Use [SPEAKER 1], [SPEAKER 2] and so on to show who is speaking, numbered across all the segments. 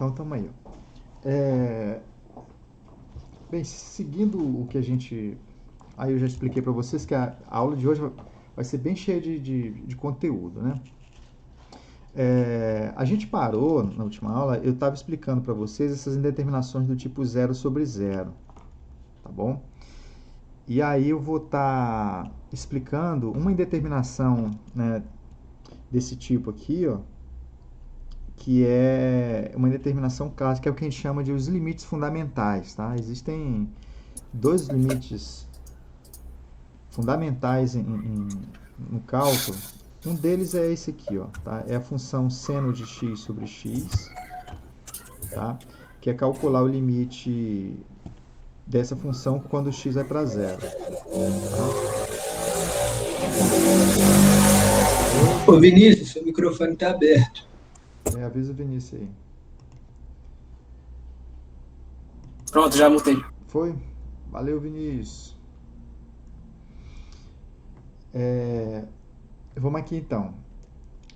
[SPEAKER 1] Então, estamos aí. Ó. Bem, seguindo o que a gente... Aí eu já expliquei para vocês que a aula de hoje vai ser bem cheia de conteúdo, né? A gente parou na última aula, eu estava explicando para vocês essas indeterminações do tipo zero sobre zero, tá bom? E aí eu vou estar explicando uma indeterminação, né, desse tipo aqui, ó, que é uma indeterminação clássica, é o que a gente chama de os limites fundamentais, tá? Existem dois limites fundamentais no cálculo. Um deles é esse aqui, ó, tá? É a função seno de x sobre x, tá? Que é calcular o limite dessa função quando x vai para zero. Tá?
[SPEAKER 2] Ô
[SPEAKER 1] Opa!
[SPEAKER 2] Vinícius, seu microfone está aberto.
[SPEAKER 1] Avisa o Vinícius aí.
[SPEAKER 3] Pronto, já mutei.
[SPEAKER 1] Foi? Valeu, Vinícius. Vamos aqui então.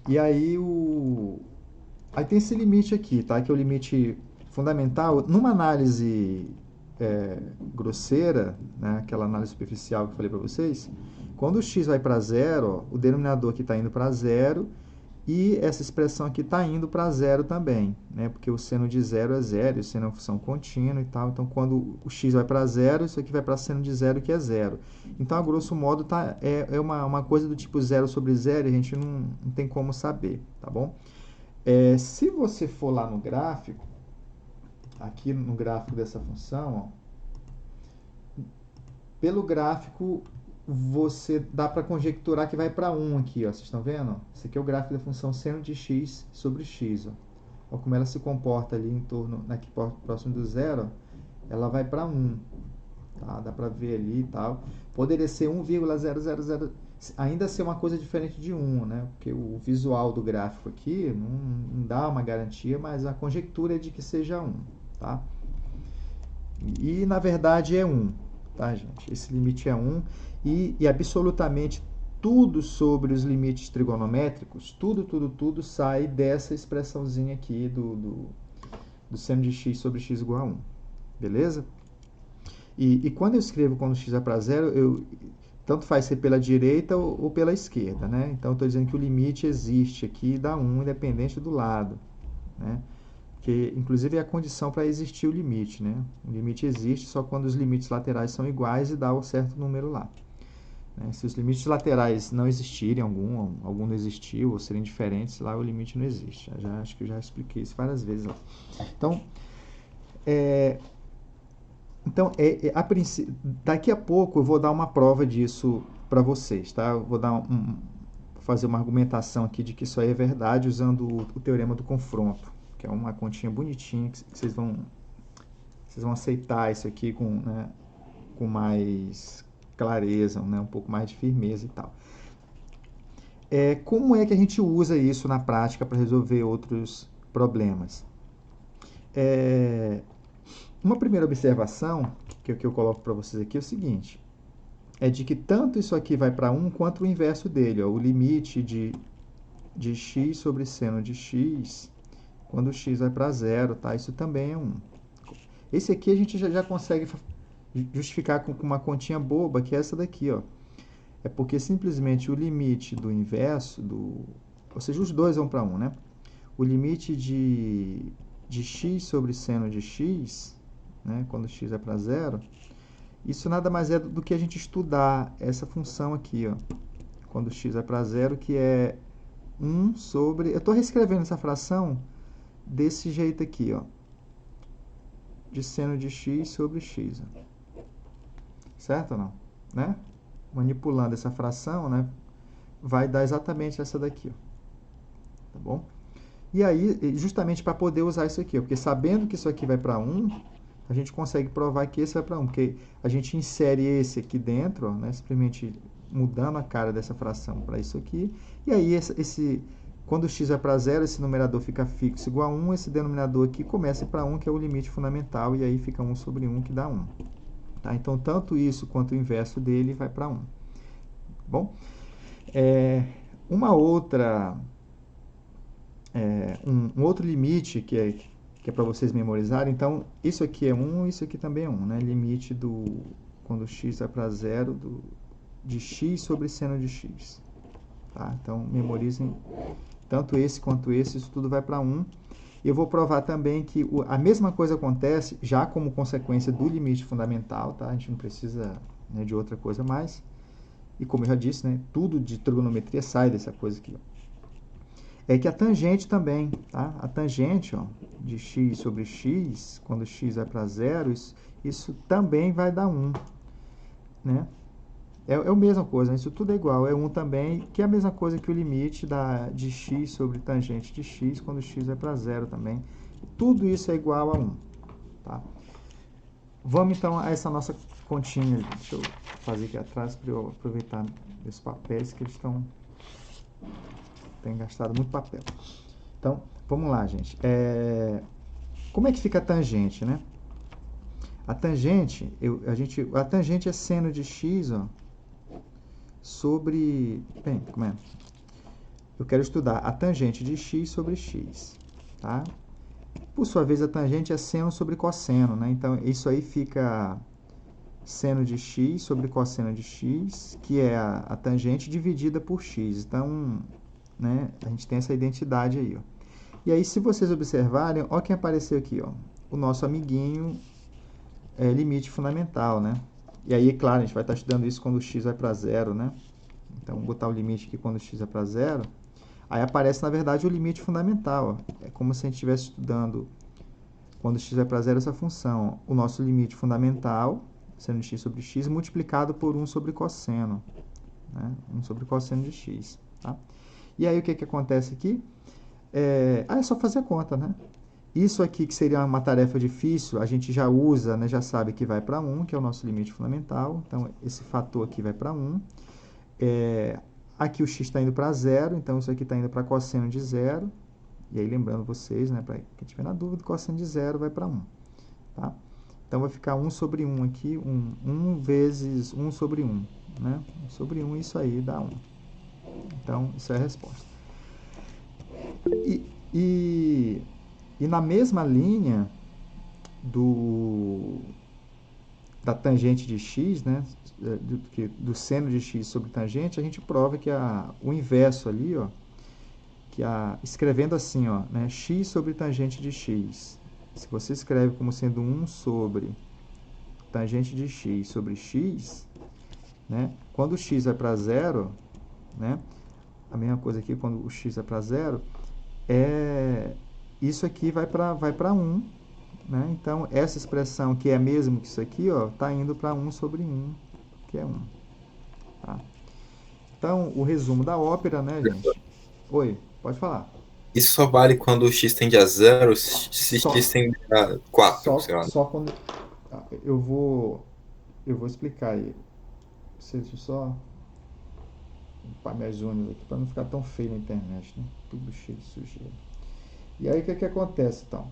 [SPEAKER 1] E aí Aí tem esse limite aqui, tá? Que é o limite fundamental. Numa análise grosseira, né? Aquela análise superficial que eu falei para vocês, quando o x vai para zero, ó, o denominador aqui está indo para zero e essa expressão aqui está indo para zero também, né? Porque o seno de zero é zero, e o seno é uma função contínua e tal. Então, quando o x vai para zero, isso aqui vai para seno de zero, que é zero. Então, a grosso modo, é uma coisa do tipo zero sobre zero, e a gente não tem como saber, tá bom? Se você for lá no gráfico, aqui no gráfico dessa função, ó, pelo gráfico você dá para conjecturar que vai para 1 aqui, ó. Vocês estão vendo? Esse aqui é o gráfico da função seno de x sobre x. Ó. Olha como ela se comporta ali em torno, aqui próximo do zero, ó, ela vai para 1. Tá? Dá para ver ali e tal. Poderia ser 1,000, ainda ser uma coisa diferente de 1, né? Porque o visual do gráfico aqui não dá uma garantia, mas a conjectura é de que seja 1. Tá? E na verdade é 1. Tá, gente? Esse limite é 1 e absolutamente tudo sobre os limites trigonométricos, tudo sai dessa expressãozinha aqui do seno de x sobre x igual a 1. Beleza? E quando eu escrevo quando x é para zero, tanto faz ser pela direita ou pela esquerda, né? Então, eu estou dizendo que o limite existe aqui e dá 1, independente do lado, né? Que, inclusive, é a condição para existir o limite, né? O limite existe só quando os limites laterais são iguais e dá um certo número lá. Né? Se os limites laterais não existirem, algum não existiu, ou serem diferentes, lá o limite não existe. Acho que eu já expliquei isso várias vezes lá. Então, daqui a pouco eu vou dar uma prova disso para vocês, tá? Eu vou fazer uma argumentação aqui de que isso aí é verdade usando o teorema do confronto, que é uma continha bonitinha que vocês vão aceitar isso aqui com mais clareza, né? Um pouco mais de firmeza e tal. Como é que a gente usa isso na prática para resolver outros problemas? Uma primeira observação que eu coloco para vocês aqui é o seguinte, é de que tanto isso aqui vai para 1 quanto o inverso dele, ó, o limite de x sobre seno de x, quando x vai para zero, tá? Isso também é 1. Esse aqui a gente já consegue justificar com uma continha boba, que é essa daqui, ó. É porque simplesmente o limite do inverso, ou seja, os dois vão para 1, né? O limite de x sobre seno de x, né, quando x é para zero, isso nada mais é do que a gente estudar essa função aqui, ó, quando x é para zero, que é 1 sobre... Eu estou reescrevendo essa fração desse jeito aqui, ó, de seno de x sobre x. Ó. Certo ou não? Né? Manipulando essa fração, né, vai dar exatamente essa daqui. Ó. Tá bom? E aí, justamente para poder usar isso aqui, ó, porque sabendo que isso aqui vai para 1, a gente consegue provar que esse vai para 1, porque a gente insere esse aqui dentro, ó, né, simplesmente mudando a cara dessa fração para isso aqui, e aí quando o x vai para 0, esse numerador fica fixo igual a 1, esse denominador aqui começa para 1, que é o limite fundamental, e aí fica 1 sobre 1, que dá 1. Tá? Então, tanto isso quanto o inverso dele vai para 1. Bom, uma outra... um outro limite que que é para vocês memorizarem. Então, isso aqui é 1, isso aqui também é 1, né? Limite quando x vai para zero, de x sobre seno de x. Tá? Então, memorizem tanto esse quanto esse, isso tudo vai para 1. E eu vou provar também que a mesma coisa acontece já como consequência do limite fundamental, tá? A gente não precisa, né, de outra coisa mais. E como eu já disse, né, tudo de trigonometria sai dessa coisa aqui, ó. É que a tangente também, tá? A tangente, ó, de x sobre x, quando x vai para zero, isso também vai dar 1, né? É a mesma coisa, né? Isso tudo é igual, é 1 também, que é a mesma coisa que o limite de x sobre tangente de x, quando x vai para zero também. Tudo isso é igual a 1, tá? Vamos então a essa nossa continha. Deixa eu fazer aqui atrás para eu aproveitar os papéis que eles têm gastado muito papel. Então, vamos lá, gente. Como é que fica a tangente, né? A tangente, a tangente é seno de x, ó, sobre... Bem, como é? Eu quero estudar a tangente de x sobre x, tá? Por sua vez, a tangente é seno sobre cosseno, né? Então, isso aí fica seno de x sobre cosseno de x, que é a tangente dividida por x. Então, né, a gente tem essa identidade aí, ó. E aí, se vocês observarem, ó quem apareceu aqui, ó. O nosso amiguinho limite fundamental, né? E aí, é claro, a gente vai estar estudando isso quando o x vai para zero, né? Então, vou botar o limite aqui quando o x vai para zero. Aí aparece, na verdade, o limite fundamental, ó. É como se a gente estivesse estudando, quando x vai para zero, essa função, ó. O nosso limite fundamental, seno de x sobre x, multiplicado por 1 sobre cosseno, né? 1 sobre cosseno de x, tá? E aí, o que acontece aqui? É só fazer a conta, né? Isso aqui, que seria uma tarefa difícil, a gente já usa, né, já sabe que vai para 1, que é o nosso limite fundamental. Então, esse fator aqui vai para 1. Aqui o x está indo para 0, então isso aqui está indo para cosseno de 0. E aí, lembrando vocês, né, para quem tiver na dúvida, cosseno de 0 vai para 1. Tá? Então, vai ficar 1 sobre 1 aqui, 1 vezes 1 sobre 1. Né? 1 sobre 1, isso aí dá 1. Então, isso é a resposta. E na mesma linha da tangente de x, né, do seno de x sobre tangente, a gente prova que o inverso ali, ó, escrevendo assim, ó, né, x sobre tangente de x. Se você escreve como sendo 1 sobre tangente de x sobre x, né, quando o x vai para zero, né, a mesma coisa aqui, quando o x vai para zero, isso aqui vai para 1, né? Então, essa expressão que é a mesma que isso aqui, está indo para 1 sobre 1, que é 1. Tá? Então, o resumo da ópera, né, gente? Oi, pode falar.
[SPEAKER 4] Isso só vale quando o x tende a 0, se x tende a 4, sei lá.
[SPEAKER 1] Só quando... Eu vou explicar aí. Deixa eu só limpar minhas unhas aqui, para não ficar tão feio na internet, né? Tudo cheio de sujeira. E aí, o que acontece, então?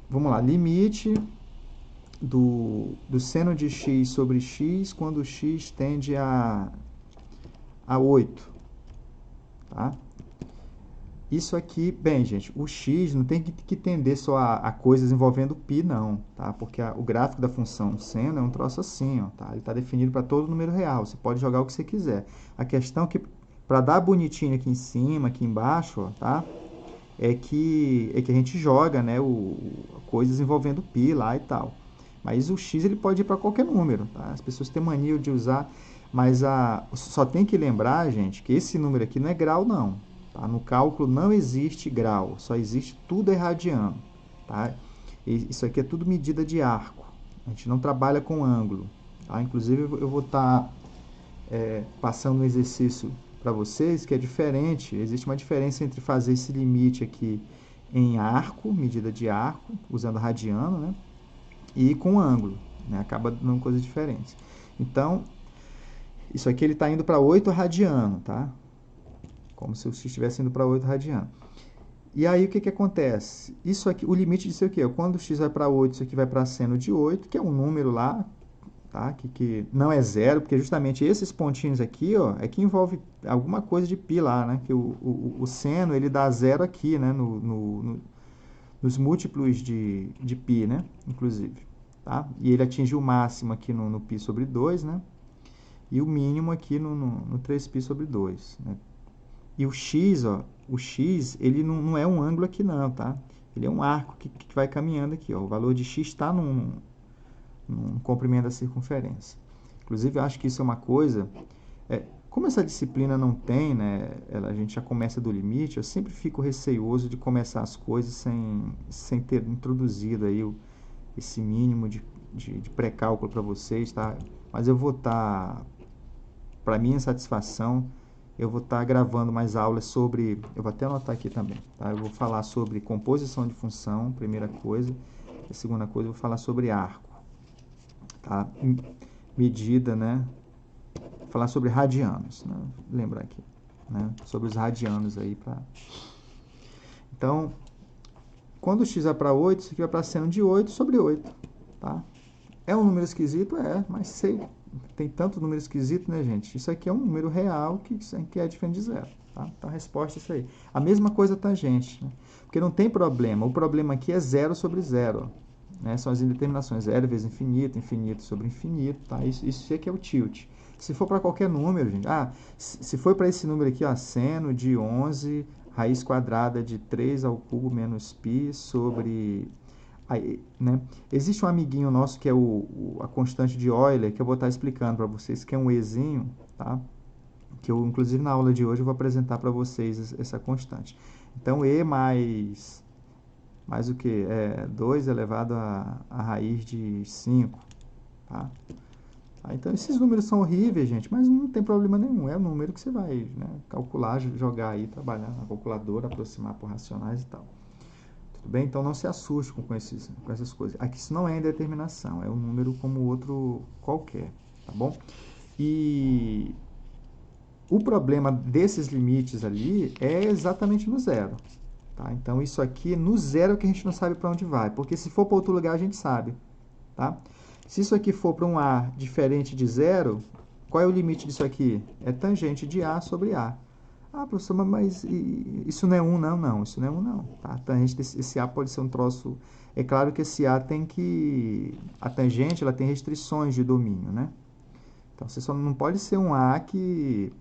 [SPEAKER 1] Vamos lá, limite do seno de x sobre x quando o x tende a 8. Tá? Isso aqui, bem, gente, o x não tem que tender só a coisas envolvendo π, não, tá? Porque o gráfico da função seno é um troço assim, ó, tá? Ele está definido para todo número real, você pode jogar o que você quiser. A questão é que, para dar bonitinho aqui em cima, aqui embaixo, ó, tá? É que a gente joga, né, coisas envolvendo π lá e tal. Mas o x ele pode ir para qualquer número, tá? As pessoas têm mania de usar, mas só tem que lembrar, gente, que esse número aqui não é grau, não. Tá? No cálculo não existe grau, só existe tudo é radiano. Tá? Isso aqui é tudo medida de arco. A gente não trabalha com ângulo. Tá? Inclusive, eu vou estar passando um exercício para vocês que é diferente. Existe uma diferença entre fazer esse limite aqui em arco, medida de arco, usando radiano, né? E com ângulo, né? Acaba dando coisas diferentes. Então, isso aqui ele está indo para 8 radiano, tá? Como se eu estivesse indo para 8 radiano. E aí, o que acontece? Isso aqui, o limite disso aqui, quando o x vai para 8, isso aqui vai para seno de 8, que é um número lá, tá? Que não é zero, porque justamente esses pontinhos aqui, ó, é que envolve alguma coisa de π lá, né? Que o seno, ele dá zero aqui, né? Nos múltiplos de π, né? Inclusive, tá? E ele atinge o máximo aqui no π sobre 2, né? E o mínimo aqui no 3π sobre 2, né? E o x, ó, o x, ele não é um ângulo aqui não, tá? Ele é um arco que vai caminhando aqui, ó. O valor de x está num comprimento da circunferência. Inclusive, eu acho que isso é uma coisa... como essa disciplina não tem, né? A gente já começa do limite, eu sempre fico receioso de começar as coisas sem ter introduzido aí esse mínimo de pré-cálculo para vocês, tá? Mas eu vou estar, para minha satisfação, eu vou estar gravando mais aulas sobre... Eu vou até anotar aqui também, tá? Eu vou falar sobre composição de função, primeira coisa. A segunda coisa, eu vou falar sobre arco, tá? Medida, né? Vou falar sobre radianos, né? Lembrar aqui, né? Sobre os radianos aí. Então, quando o x vai para 8, isso aqui vai para seno de 8 sobre 8, tá? É um número esquisito? É, mas tem tanto número esquisito, né, gente? Isso aqui é um número real que é diferente de zero, tá? Então, a resposta é isso aí. A mesma coisa tangente, né? Porque não tem problema. O problema aqui é zero sobre zero, né? São as indeterminações. Zero vezes infinito, infinito sobre infinito, tá? Isso aqui é o tilt. Se for para qualquer número, gente... se for para esse número aqui, ó, seno de 11, raiz quadrada de 3 ao cubo menos π sobre... Aí, né? Existe um amiguinho nosso que é a constante de Euler, que eu vou estar explicando para vocês, que é um ezinho, tá? Que eu, inclusive, na aula de hoje, eu vou apresentar para vocês essa constante. Então, e mais o que? 2 elevado a raiz de 5, tá? Então, esses números são horríveis, gente, mas não tem problema nenhum. É o número que você vai, né, calcular, jogar aí, trabalhar na calculadora, aproximar por racionais e tal. Tudo bem? Então, não se assuste com essas coisas. Aqui isso não é indeterminação, é um número como outro qualquer, tá bom? E o problema desses limites ali é exatamente no zero, tá? Então, isso aqui, no zero é que a gente não sabe para onde vai, porque se for para outro lugar, a gente sabe, tá? Se isso aqui for para um A diferente de zero, qual é o limite disso aqui? É tangente de A sobre A. Ah, professor, mas isso não é 1, não? Não, isso não é 1, não. Tá? A tangente esse A pode ser um troço... É claro que esse A tem que... A tangente, ela tem restrições de domínio, né? Então, você só não pode ser um A que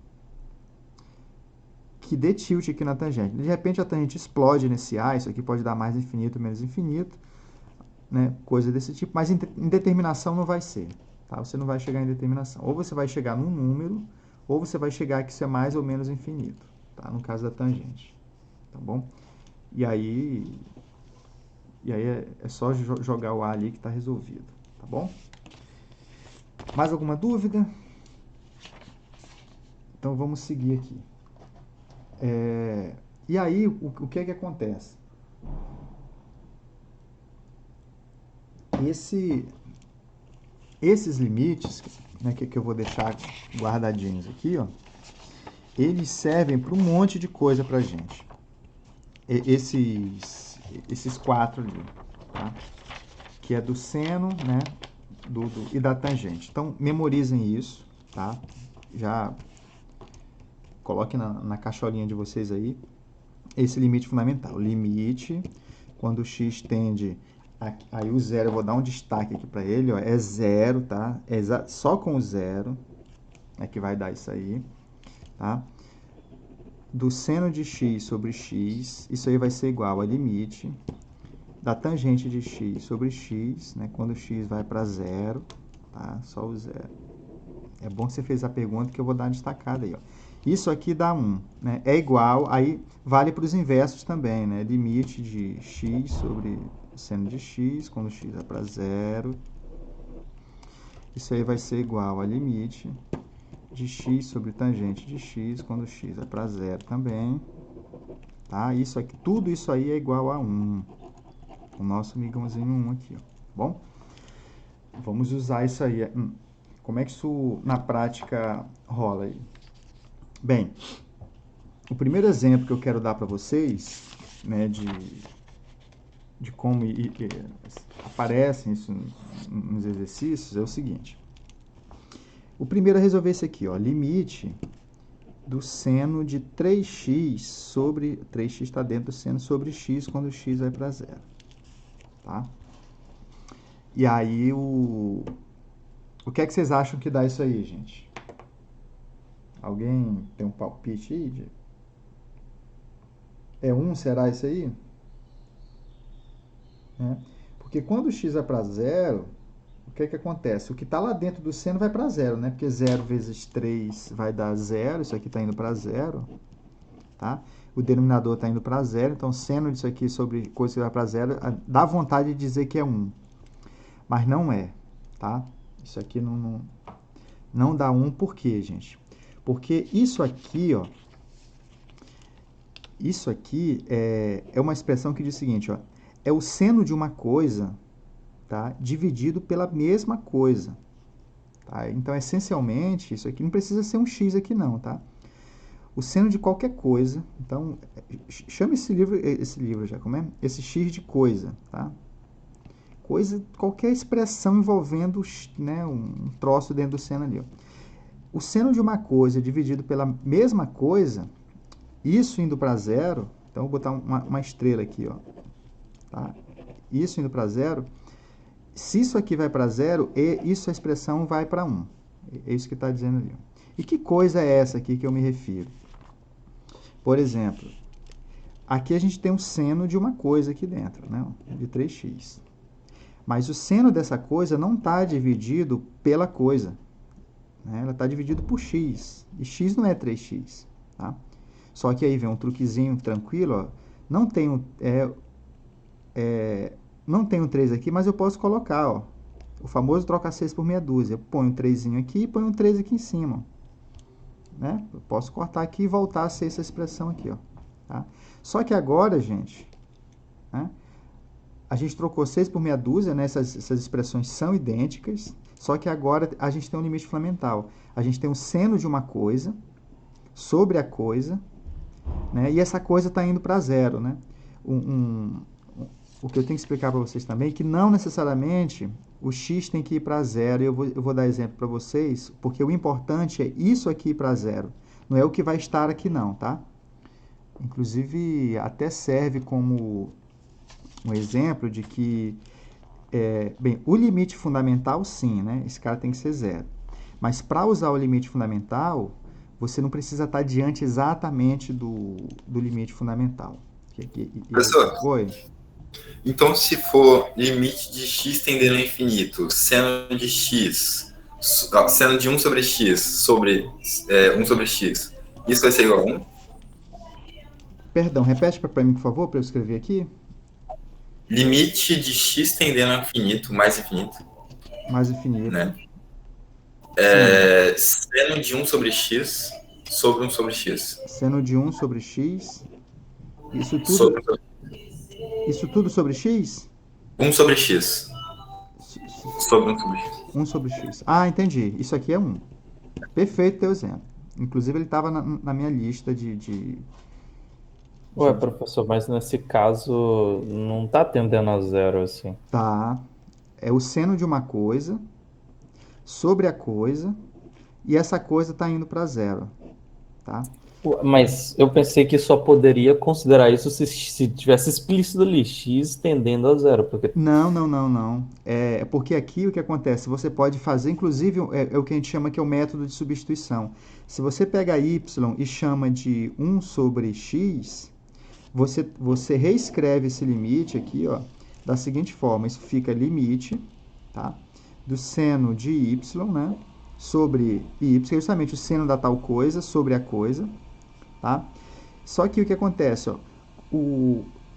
[SPEAKER 1] dê tilt aqui na tangente. De repente, a tangente explode nesse A, isso aqui pode dar mais infinito, menos infinito, né? Coisa desse tipo. Mas indeterminação não vai ser, tá? Você não vai chegar em determinação. Ou você vai chegar num número... ou você vai chegar que isso é mais ou menos infinito, tá? No caso da tangente, tá bom? E aí é só jogar o A ali que está resolvido, tá bom? Mais alguma dúvida? Então, vamos seguir aqui. E aí, o que é que acontece? Esses limites, né, que eu vou deixar guardadinhos aqui, ó, eles servem para um monte de coisa para a gente. Esses quatro ali, tá? Que é do seno, né, e da tangente. Então, memorizem isso, tá? Já coloquem na caixolinha de vocês aí esse limite fundamental. Limite, quando o x tende... Aí o zero, eu vou dar um destaque aqui para ele, ó, é zero, tá? Só com o zero é que vai dar isso aí, tá? Do seno de x sobre x, isso aí vai ser igual a limite da tangente de x sobre x, né? Quando x vai para zero, tá? Só o zero. É bom que você fez a pergunta que eu vou dar uma destacada aí, ó. Isso aqui dá 1, né? É igual, aí vale para os inversos também, né? Limite de x sobre seno de x, quando x vai para zero. Isso aí vai ser igual a limite de x sobre tangente de x, quando x vai para zero também. Tá? Isso aqui, tudo isso aí é igual a 1. O nosso amigãozinho 1 aqui, ó. Bom? Vamos usar isso aí. Como é que isso na prática rola aí? Bem, o primeiro exemplo que eu quero dar para vocês, né, de como aparecem isso nos exercícios é o seguinte. O primeiro é resolver esse aqui, ó, limite do seno de 3x sobre... 3x está dentro do seno sobre x quando x vai para zero. Tá? E aí, o que é que vocês acham que dá isso aí, gente? Alguém tem um palpite aí? É 1, será isso aí? Porque quando x vai para zero, o que é que acontece? O que está lá dentro do seno vai para zero, né? Porque 0 vezes 3 vai dar zero, isso aqui está indo para zero, tá? O denominador está indo para zero, então seno disso aqui sobre coisa que vai para zero, dá vontade de dizer que é 1, mas não é, tá? Isso aqui não dá 1, por quê, gente? Porque isso aqui, ó, isso aqui é uma expressão que diz o seguinte, ó, é o seno de uma coisa, tá, dividido pela mesma coisa. Tá? Então, essencialmente, isso aqui não precisa ser um x aqui não, tá? O seno de qualquer coisa, então, chama esse livro já, como é? Esse x de coisa, tá? Coisa, qualquer expressão envolvendo, né, um troço dentro do seno ali, ó. O seno de uma coisa dividido pela mesma coisa, isso indo para zero, então, vou botar uma estrela aqui, ó. Tá? Isso indo para zero, se isso aqui vai para zero, a expressão vai para 1. É isso que está dizendo ali. E que coisa é essa aqui que eu me refiro? Por exemplo, aqui a gente tem um seno de uma coisa aqui dentro, né? De 3x. Mas o seno dessa coisa não está dividido pela coisa, né? Ela está dividida por x. E x não é 3x. Tá? Só que aí vem um truquezinho tranquilo. Ó. Não tem não tem um 3 aqui, mas eu posso colocar, ó, o famoso troca 6 por meia dúzia. Eu ponho um 3 aqui e ponho um 3 aqui em cima. Né? Eu posso cortar aqui e voltar a ser essa expressão aqui. Ó, tá? Só que agora, gente, né, a gente trocou 6 por meia dúzia, né? Essas expressões são idênticas, só que agora a gente tem um limite fundamental. A gente tem o seno de uma coisa sobre a coisa, né? E essa coisa está indo para zero. Né? O que eu tenho que explicar para vocês também é que não necessariamente o x tem que ir para zero. Eu vou dar exemplo para vocês, porque o importante é isso aqui ir para zero. Não é o que vai estar aqui não, tá? Inclusive, até serve como um exemplo de que, bem, o limite fundamental, sim, né? Esse cara tem que ser zero. Mas para usar o limite fundamental, você não precisa estar diante exatamente do limite fundamental.
[SPEAKER 4] Professor?
[SPEAKER 1] Oi?
[SPEAKER 4] Então, se for limite de x tendendo ao infinito, seno de x, seno de 1 sobre x sobre 1 sobre x, isso vai ser igual a 1?
[SPEAKER 1] Perdão, repete para mim, por favor, para eu escrever aqui.
[SPEAKER 4] Limite de x tendendo ao infinito, mais infinito.
[SPEAKER 1] Mais infinito.
[SPEAKER 4] Né? Seno de 1 sobre x sobre 1 sobre x.
[SPEAKER 1] Seno de 1 sobre x. Isso tudo...
[SPEAKER 4] Sobre...
[SPEAKER 1] Isso tudo sobre x?
[SPEAKER 4] 1 sobre x. Sobre 1 sobre x.
[SPEAKER 1] 1 sobre x. Ah, entendi. Isso aqui é 1. Perfeito teu exemplo. Inclusive, ele estava na minha lista de...
[SPEAKER 5] Ué, professor, mas nesse caso não está tendendo a zero, assim.
[SPEAKER 1] Tá. É o seno de uma coisa sobre a coisa e essa coisa está indo para zero. Tá?
[SPEAKER 5] Mas eu pensei que só poderia considerar isso se tivesse explícito ali, x tendendo a zero. Porque...
[SPEAKER 1] Não. É porque aqui o que acontece? Você pode fazer, inclusive, é o que a gente chama que é o método de substituição. Se você pega y e chama de 1 sobre x, você reescreve esse limite aqui, ó, da seguinte forma. Isso fica limite, tá, do seno de y, né, sobre y, justamente o seno da tal coisa sobre a coisa. Tá? Só que o que acontece? Ó,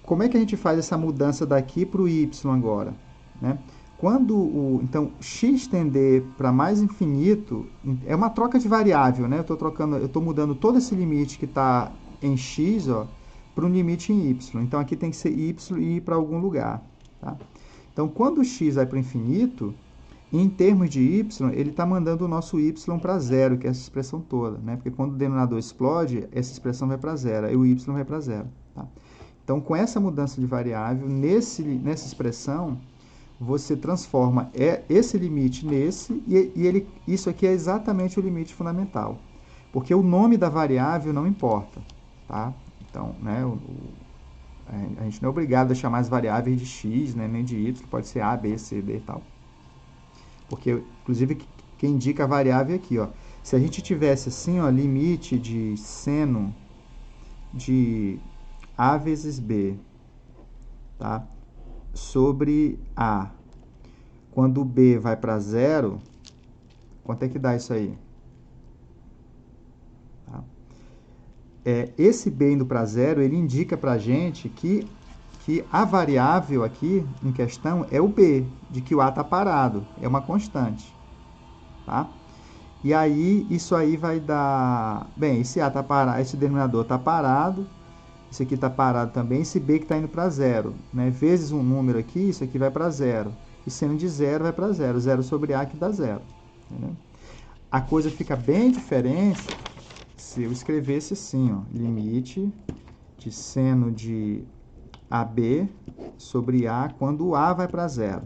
[SPEAKER 1] como é que a gente faz essa mudança daqui para o y agora? Né? Quando então, x tender para mais infinito, é uma troca de variável. Né? Eu estou mudando todo esse limite que está em x para um limite em y. Então, aqui tem que ser y e ir para algum lugar. Tá? Então, quando o x vai para o infinito, em termos de y, ele está mandando o nosso y para zero, que é essa expressão toda, né? Porque quando o denominador explode, essa expressão vai para zero, aí o y vai para zero. Tá? Então, com essa mudança de variável, nessa expressão, você transforma esse limite nesse, isso aqui é exatamente o limite fundamental. Porque o nome da variável não importa, tá? Então, né, a gente não é obrigado a chamar as variáveis de x, né, nem de y, pode ser a, b, c, d e tal. Porque, inclusive, quem indica a variável é aqui, ó. Se a gente tivesse assim, ó, limite de seno de a vezes b, tá? Sobre a, quando b vai para zero, quanto é que dá isso aí? Tá? Esse b indo para zero, ele indica para a gente que a variável aqui em questão é o b, de que o a está parado, é uma constante. Tá? E aí, isso aí vai dar... Bem, esse a está parado, esse denominador está parado, esse aqui está parado também, esse b que está indo para zero, né? Vezes um número aqui, isso aqui vai para zero. E sendo de zero, vai para zero. Zero sobre a que dá zero. Entendeu? A coisa fica bem diferente se eu escrevesse assim, ó, limite de seno de AB sobre A quando o A vai para zero.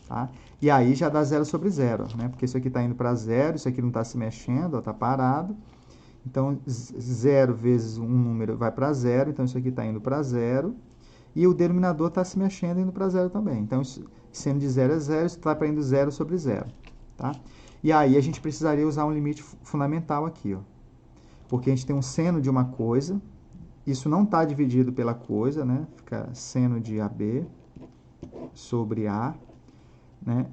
[SPEAKER 1] Tá? E aí já dá zero sobre zero, né? Porque isso aqui está indo para zero, isso aqui não está se mexendo, está parado. Então, 0 vezes um número vai para zero, então isso aqui está indo para zero. E o denominador está se mexendo indo para zero também. Então, sendo de 0 é 0, isso está indo 0 sobre 0. Tá? E aí a gente precisaria usar um limite fundamental aqui, ó. Porque a gente tem um seno de uma coisa, isso não está dividido pela coisa, né? Fica seno de AB sobre A, né?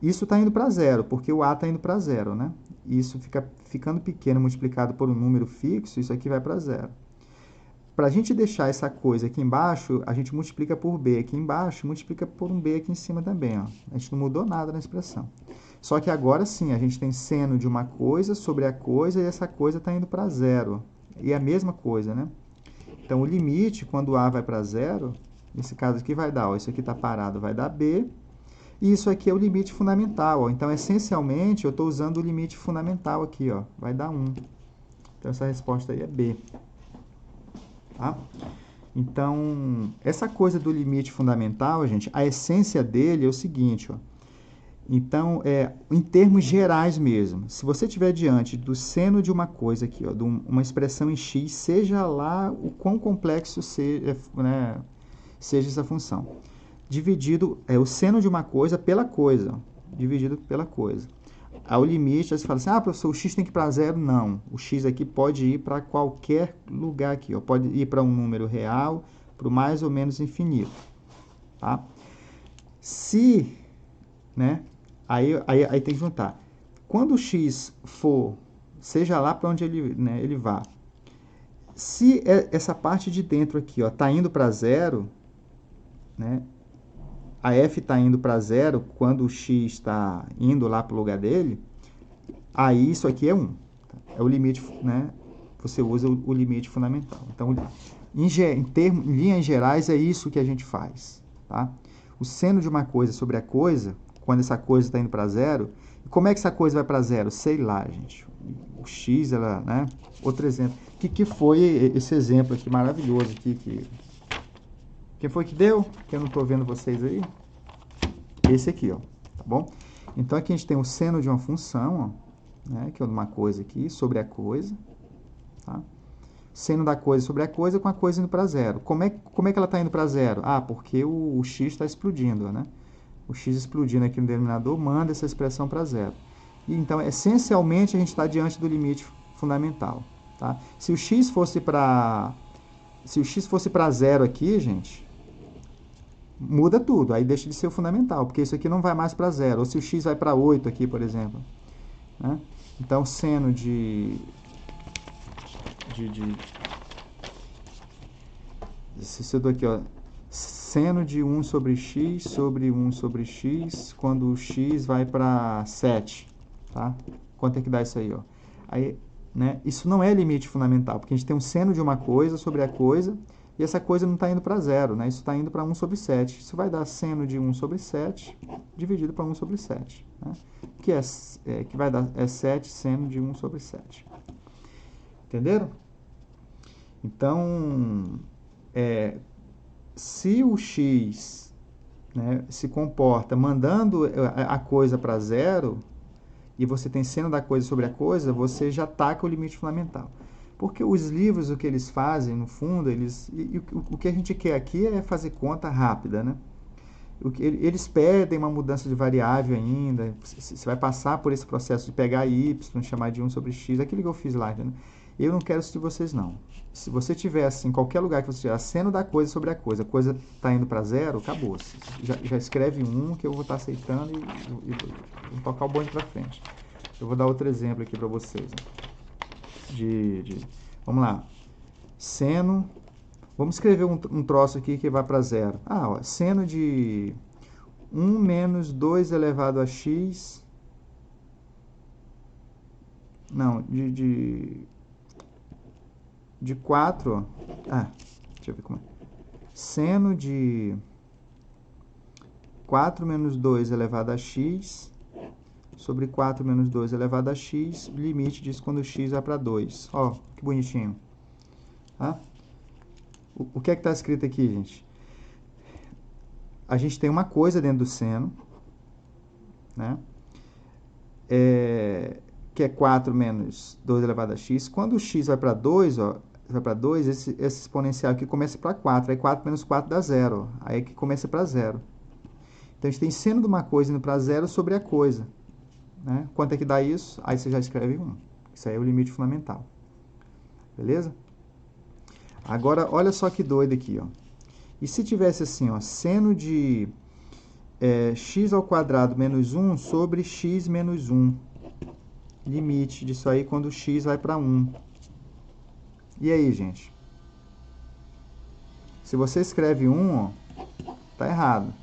[SPEAKER 1] Isso está indo para zero, porque o A está indo para zero, né? Isso fica ficando pequeno multiplicado por um número fixo, isso aqui vai para zero. Para a gente deixar essa coisa aqui embaixo, a gente multiplica por B aqui embaixo, multiplica por um B aqui em cima também, ó. A gente não mudou nada na expressão. Só que agora sim, a gente tem seno de uma coisa sobre a coisa, e essa coisa está indo para zero. E é a mesma coisa, né? Então, o limite, quando A vai para zero, nesse caso aqui vai dar, ó, isso aqui está parado, vai dar B. E isso aqui é o limite fundamental, ó. Então, essencialmente, eu estou usando o limite fundamental aqui, ó. Vai dar 1. Então, essa resposta aí é B. Tá? Então, essa coisa do limite fundamental, gente, a essência dele é o seguinte, ó. Então, em termos gerais mesmo, se você estiver diante do seno de uma coisa aqui, ó, de uma expressão em x, seja lá o quão complexo seja, né, seja essa função, dividido, o seno de uma coisa pela coisa, ó, dividido pela coisa. Ao limite, aí você fala assim, ah, professor, o x tem que ir para zero? Não, o x aqui pode ir para qualquer lugar aqui, ó, pode ir para um número real, para o mais ou menos infinito. Tá? Se, né, aí tem que juntar. Quando o x for, seja lá para onde ele, né, ele vá, se essa parte de dentro aqui está indo para zero, né, a f está indo para zero quando o x está indo lá para o lugar dele, aí isso aqui é 1. É o limite, né? Você usa o limite fundamental. Então, em linhas gerais, é isso que a gente faz. Tá? O seno de uma coisa sobre a coisa, quando essa coisa está indo para zero, e como é que essa coisa vai para zero? Sei lá, gente. O x, ela, né? Outro exemplo. Que foi esse exemplo aqui maravilhoso aqui quem foi que deu? Que eu não estou vendo vocês aí. Esse aqui, ó. Tá bom? Então, aqui a gente tem o seno de uma função, ó, né, que é uma coisa aqui, sobre a coisa. Tá? Seno da coisa sobre a coisa com a coisa indo para zero. Como é que ela está indo para zero? Ah, porque o x está explodindo, né? O x explodindo aqui no denominador manda essa expressão para zero. E, então, essencialmente, a gente está diante do limite fundamental. Tá? Se o x fosse para zero aqui, gente, muda tudo, aí deixa de ser o fundamental, porque isso aqui não vai mais para zero. Ou se o x vai para 8 aqui, por exemplo. Né? Então, seno se eu dou aqui, ó, seno de 1 sobre x sobre 1 sobre x, quando o x vai para 7. Tá? Quanto é que dá isso aí? Ó? Aí, né, isso não é limite fundamental, porque a gente tem um seno de uma coisa sobre a coisa, e essa coisa não está indo para zero, né? Isso está indo para 1 sobre 7. Isso vai dar seno de 1 sobre 7 dividido para 1 sobre 7. Né? Que vai dar 7 seno de 1 sobre 7. Entenderam? Então, se o x né, se comporta mandando a coisa para zero, e você tem seno da coisa sobre a coisa, você já ataca o limite fundamental. Porque os livros, o que eles fazem, no fundo, o que a gente quer aqui é fazer conta rápida, né? Eles pedem uma mudança de variável ainda, você vai passar por esse processo de pegar y, chamar de 1 sobre x, aquilo que eu fiz lá, né? Eu não quero isso de vocês, não. Se você tiver, assim, em qualquer lugar que você tiver, seno da coisa sobre a coisa está indo para zero, acabou. Já escreve 1 que eu vou estar aceitando e vou tocar o bonde para frente. Eu vou dar outro exemplo aqui para vocês. Vamos lá. Seno. Vamos escrever um troço aqui que vai para zero. Ó, seno de 1 menos 2 elevado a x. Não, de 4. Deixa eu ver como é. Seno de 4 menos 2 elevado a x sobre 4 menos 2 elevado a x, limite disso quando x vai para 2. Ó, que bonitinho. Tá? O que é que está escrito aqui, gente? A gente tem uma coisa dentro do seno, né? Que é 4 menos 2 elevado a x. Quando o x vai para 2, ó, esse exponencial aqui começa para 4. Aí 4 menos 4 dá 0. Aí que começa para 0. Então, a gente tem seno de uma coisa indo para 0 sobre a coisa. Né? Quanto é que dá isso? Aí você já escreve 1. Isso aí é o limite fundamental. Beleza? Agora, olha só que doido aqui, ó. E se tivesse assim, ó, seno de x ao quadrado menos 1 sobre x menos 1. Limite disso aí quando x vai para 1. E aí, gente? Se você escreve 1, ó, tá errado.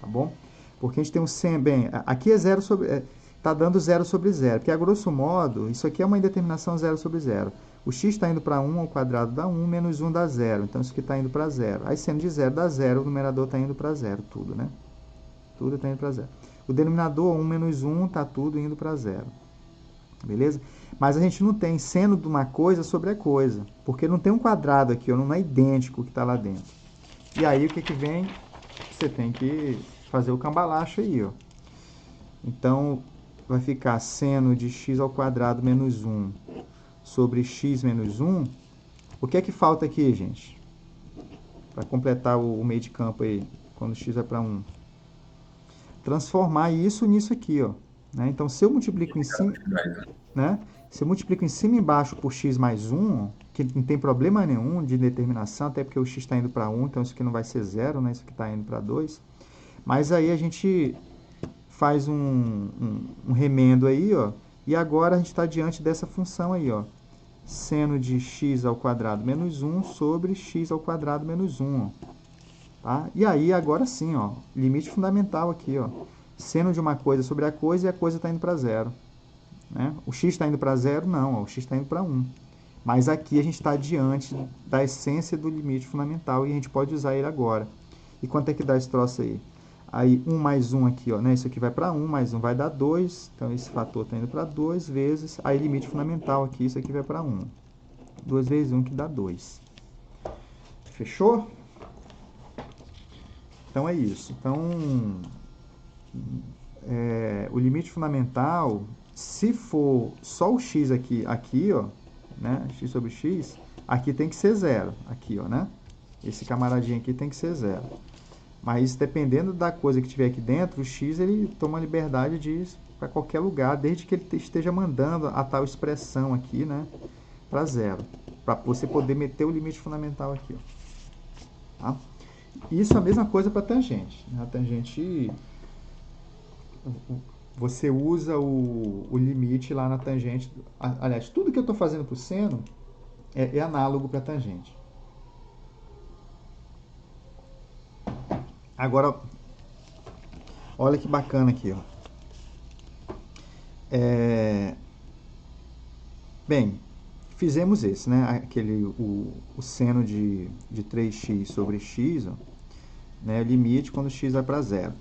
[SPEAKER 1] Tá bom? Porque a gente tem um seno... Bem, aqui é 0 sobre... tá dando 0 sobre 0. Porque, a grosso modo, isso aqui é uma indeterminação 0 sobre 0. O x está indo para 1 ao quadrado dá 1, menos 1 dá 0. Então, isso aqui está indo para 0. Aí, seno de 0 dá 0, o numerador está indo para 0, tudo, né? Tudo está indo para 0. O denominador, 1 menos 1, está tudo indo para 0. Beleza? Mas a gente não tem seno de uma coisa sobre a coisa. Porque não tem um quadrado aqui, ó, não é idêntico o que está lá dentro. E aí, o que que vem? Você tem que fazer o cambalacho aí, ó. Então, vai ficar seno de x ao quadrado menos 1 sobre x menos 1. O que é que falta aqui, gente? Para completar o meio de campo aí, quando x vai para 1. Transformar isso nisso aqui, ó. Né? Então, se eu multiplico em cima... Né? Se eu multiplico em cima e embaixo por x mais 1, que não tem problema nenhum de determinação, até porque o x está indo para 1, então isso aqui não vai ser 0, né? Isso aqui está indo para 2. Mas aí a gente faz um remendo aí, ó. E agora a gente está diante dessa função aí, ó. Seno de x ao quadrado menos 1 sobre x ao quadrado menos 1. Ó. Tá? E aí, agora sim, ó. Limite fundamental aqui, ó. Seno de uma coisa sobre a coisa e a coisa está indo para 0. Né? O x está indo para 0? Não, ó, o x está indo para 1. Mas aqui a gente está diante da essência do limite fundamental e a gente pode usar ele agora. E quanto é que dá esse troço aí? Aí, 1 mais 1 aqui, ó, né? Isso aqui vai para 1, mais 1 vai dar 2. Então, esse fator está indo para 2 vezes. Aí, limite fundamental aqui, isso aqui vai para 1. 2 vezes 1 que dá 2. Fechou? Então, é isso. Então, o limite fundamental, se for só o x aqui, ó, né? X sobre x, aqui tem que ser 0. Aqui, ó, né? Esse camaradinho aqui tem que ser 0. Mas, dependendo da coisa que tiver aqui dentro, o x ele toma a liberdade de ir para qualquer lugar, desde que ele esteja mandando a tal expressão aqui, né, para 0. Para você poder meter o limite fundamental aqui. Ó. Tá? Isso é a mesma coisa para a tangente. A tangente, você usa o limite lá na tangente. Aliás, tudo que eu estou fazendo para o seno é análogo para a tangente. Agora, olha que bacana aqui, ó. Bem, fizemos esse, né? O seno de 3x sobre x, ó, né? Limite quando x vai para 0.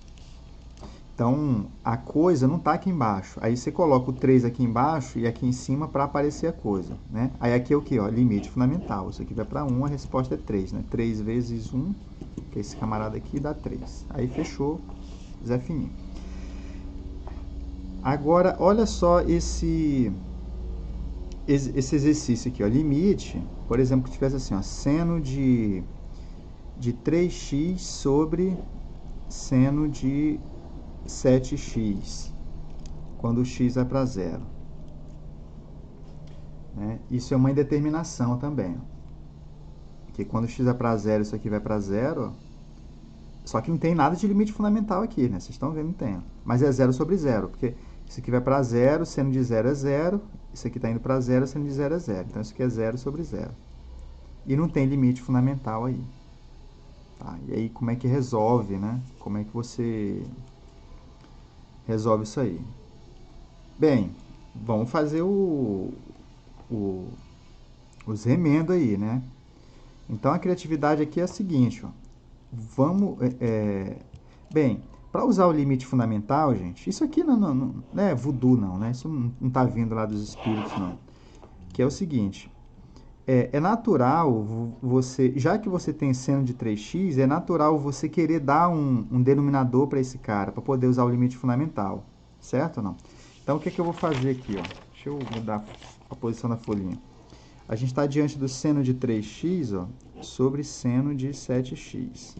[SPEAKER 1] Então, a coisa não está aqui embaixo. Aí você coloca o 3 aqui embaixo e aqui em cima para aparecer a coisa, né? Aí aqui é o que? Limite fundamental. Isso aqui vai para 1, a resposta é 3, né? 3 vezes 1, que é esse camarada aqui, dá 3. Aí fechou, Zé Fininho. Agora, olha só esse exercício aqui, limite, por exemplo, que tivesse assim, seno de 3x sobre seno de 7x, quando o x vai para 0. Né? Isso é uma indeterminação também. Porque quando o x vai para 0, isso aqui vai para 0. Só que não tem nada de limite fundamental aqui, né? Vocês estão vendo, não tem. Mas é 0 sobre 0, porque isso aqui vai para 0, seno de 0 é 0. Isso aqui está indo para 0, seno de 0 é 0. Então, isso aqui é 0 sobre 0. E não tem limite fundamental aí. Tá? E aí, como é que resolve, né? Como é que você resolve isso aí? Bem, vamos fazer os remendos aí, né? Então, a criatividade aqui é a seguinte, vamos... bem, para usar o limite fundamental, gente, isso aqui não é voodoo, não, né? Isso não está vindo lá dos espíritos, não. Que é o seguinte, é natural você, já que você tem seno de 3x, é natural você querer dar um denominador para esse cara, para poder usar o limite fundamental, certo ou não? Então, o que eu vou fazer aqui, Deixa eu mudar a posição da folhinha. A gente está diante do seno de 3x, sobre seno de 7x,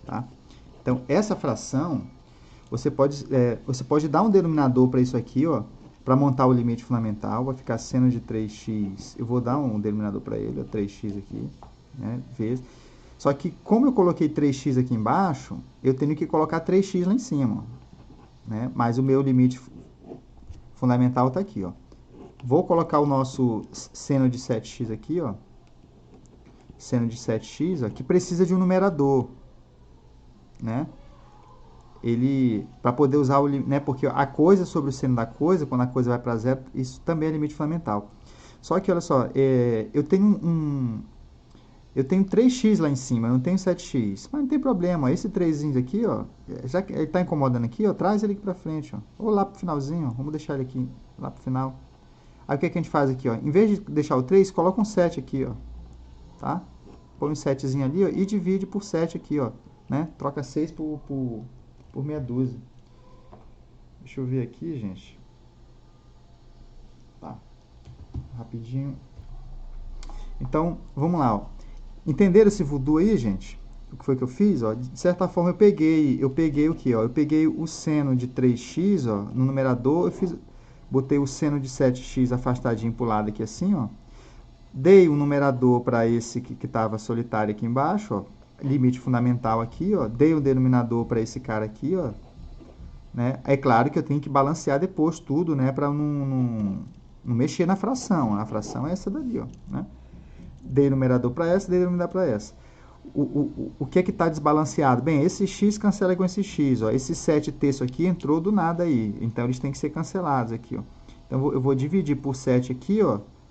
[SPEAKER 1] tá? Então, essa fração, você pode dar um denominador para isso aqui, para montar o limite fundamental, vai ficar seno de 3x, eu vou dar um denominador para ele, 3x aqui, né, vezes. Só que, como eu coloquei 3x aqui embaixo, eu tenho que colocar 3x lá em cima, né, mas o meu limite fundamental está aqui, Vou colocar o nosso seno de 7x aqui, seno de 7x, que precisa de um numerador, né? Ele, para poder usar o limite, né? Porque a coisa sobre o seno da coisa, quando a coisa vai para 0, isso também é limite fundamental. Só que, olha só, eu tenho 3x lá em cima, eu não tenho 7x. Mas não tem problema, esse 3 aqui, já que ele está incomodando aqui, traz ele aqui para frente, ou lá para o finalzinho, vamos deixar ele aqui, lá para o final. Aí o que a gente faz aqui, em vez de deixar o 3, coloca um 7 aqui, tá? Põe um 7zinho ali, e divide por 7 aqui, né? Troca 6 por meia dúzia. Deixa eu ver aqui, gente. Tá. Rapidinho. Então, vamos lá, Entenderam esse voodoo aí, gente? O que foi que eu fiz? De certa forma, eu peguei o que? Eu peguei o seno de 3x, no numerador, botei o seno de 7x afastadinho para o lado aqui assim, Dei um numerador para esse que estava solitário aqui embaixo, limite fundamental aqui, Dei um denominador para esse cara aqui, né? É claro que eu tenho que balancear depois tudo, né? Para não mexer na fração. A fração é essa dali, né? Dei numerador para essa, dei denominador para essa. O que é que está desbalanceado? Bem, esse x cancela com esse x, Esse 7 terço aqui entrou do nada aí, então eles têm que ser cancelados aqui, Então eu vou dividir por 7 aqui,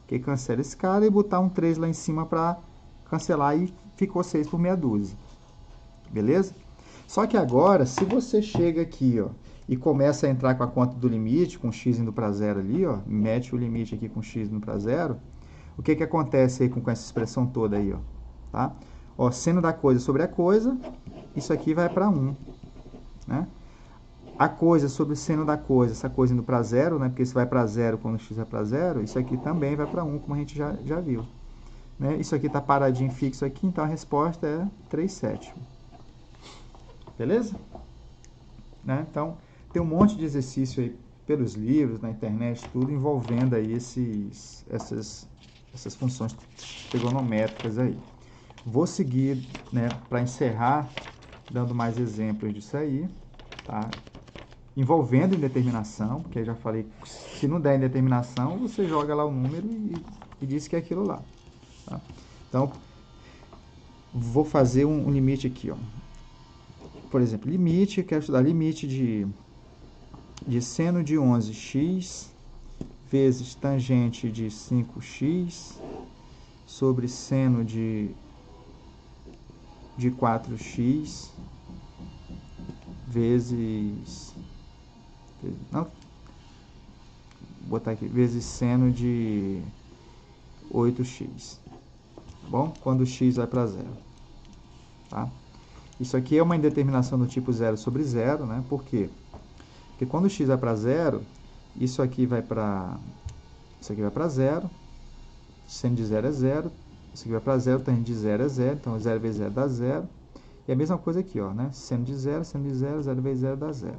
[SPEAKER 1] que cancela esse cara, e botar um 3 lá em cima para cancelar, e ficou 6 por meia dúzia. Beleza? Só que agora, se você chega aqui, e começa a entrar com a conta do limite, com x indo para 0 ali, mete o limite aqui com x indo para 0, o que acontece aí com essa expressão toda aí, tá? Seno da coisa sobre a coisa, isso aqui vai para 1, né? A coisa sobre o seno da coisa, essa coisa indo para 0, né? Porque isso vai para 0 quando o x vai para 0, isso aqui também vai para 1, como a gente já viu. Né? Isso aqui está paradinho fixo aqui, então a resposta é 3/7. Beleza? Né? Então, tem um monte de exercício aí pelos livros, na internet, tudo envolvendo aí essas funções trigonométricas aí. Vou seguir, né, para encerrar, dando mais exemplos disso aí, tá? Envolvendo indeterminação, porque eu já falei, se não der indeterminação, você joga lá o número e diz que é aquilo lá. Tá? Então, vou fazer um limite aqui, Por exemplo, limite, eu quero estudar limite de seno de 11x vezes tangente de 5x sobre seno de 4x vezes Não, vou botar aqui, vezes seno de 8x. Tá bom? Quando x vai para zero. Tá? Isso aqui é uma indeterminação do tipo 0 sobre 0, né? Por quê? Porque quando x vai para zero, isso aqui vai para zero, seno de 0 é 0, isso aqui vai para zero, tangente de 0 é 0, então 0 vezes 0 dá 0. E a mesma coisa aqui, ó, né? Seno de 0, 0 vezes 0 dá 0.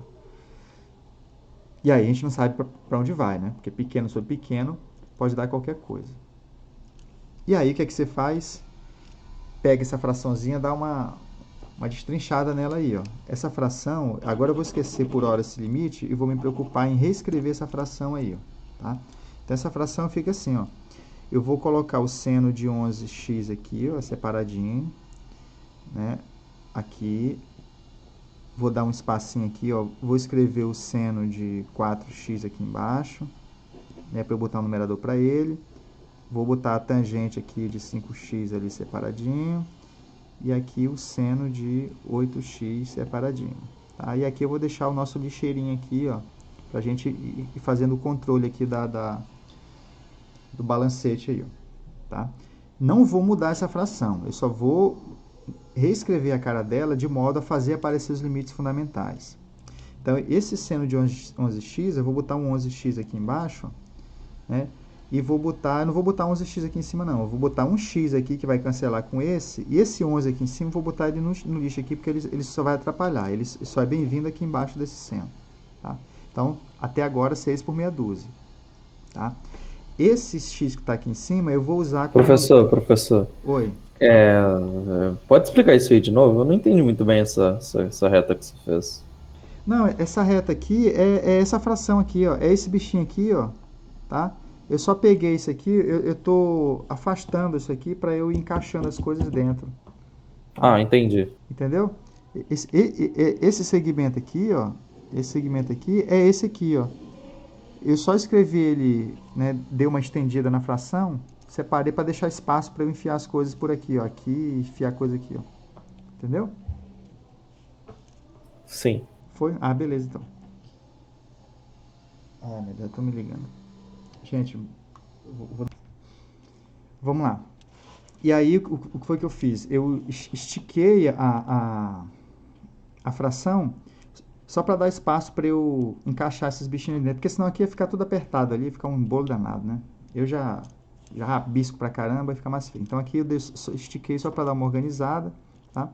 [SPEAKER 1] E aí a gente não sabe para onde vai, né? Porque pequeno sobre pequeno pode dar qualquer coisa. E aí o que é que você faz? Pega essa fraçãozinha, dá uma destrinchada nela aí, ó. Essa fração, agora eu vou esquecer por hora esse limite e vou me preocupar em reescrever essa fração aí, ó, tá? Então essa fração fica assim, ó. Eu vou colocar o seno de 11x aqui, ó, separadinho, né? Aqui, vou dar um espacinho aqui, ó. Vou escrever o seno de 4x aqui embaixo, né? Para eu botar um numerador para ele. Vou botar a tangente aqui de 5x ali separadinho. E aqui o seno de 8x separadinho. Tá? E aqui eu vou deixar o nosso lixeirinho aqui, ó, pra gente ir fazendo o controle aqui do balancete aí, ó, tá? Não vou mudar essa fração, eu só vou reescrever a cara dela de modo a fazer aparecer os limites fundamentais. Então, esse seno de 11x, eu vou botar um 11x aqui embaixo, né? E vou botar, eu não vou botar 11x aqui em cima não, eu vou botar um x aqui que vai cancelar com esse, e esse 11 aqui em cima eu vou botar ele no lixo aqui, porque ele só vai atrapalhar, ele só é bem-vindo aqui embaixo desse seno, tá? Então, até agora, 6 por meia dúzia, tá? Esse x que está aqui em cima, eu vou usar...
[SPEAKER 5] Professor.
[SPEAKER 1] Oi.
[SPEAKER 5] Pode explicar isso aí de novo? Eu não entendi muito bem essa reta que você fez.
[SPEAKER 1] Não, essa reta aqui é essa fração aqui, ó, é esse bichinho aqui, ó, tá? Eu só peguei isso aqui, eu tô afastando isso aqui para eu ir encaixando as coisas dentro.
[SPEAKER 5] Ah, entendi.
[SPEAKER 1] Entendeu? Esse segmento aqui, ó, esse segmento aqui é esse aqui, ó. Eu só escrevi ele, né, dei uma estendida na fração, separei para deixar espaço para eu enfiar as coisas por aqui, ó, aqui e enfiar a coisa aqui, ó. Entendeu?
[SPEAKER 5] Sim.
[SPEAKER 1] Foi? Ah, beleza, então. Ah, meu Deus, eu tô me ligando. Gente, vamos lá. E aí, o que foi que eu fiz? Eu estiquei a fração só para dar espaço para eu encaixar esses bichinhos dentro, porque senão aqui ia ficar tudo apertado ali, ia ficar um bolo danado, né? Eu já rabisco pra caramba e fica mais feio. Então aqui eu estiquei só para dar uma organizada, tá?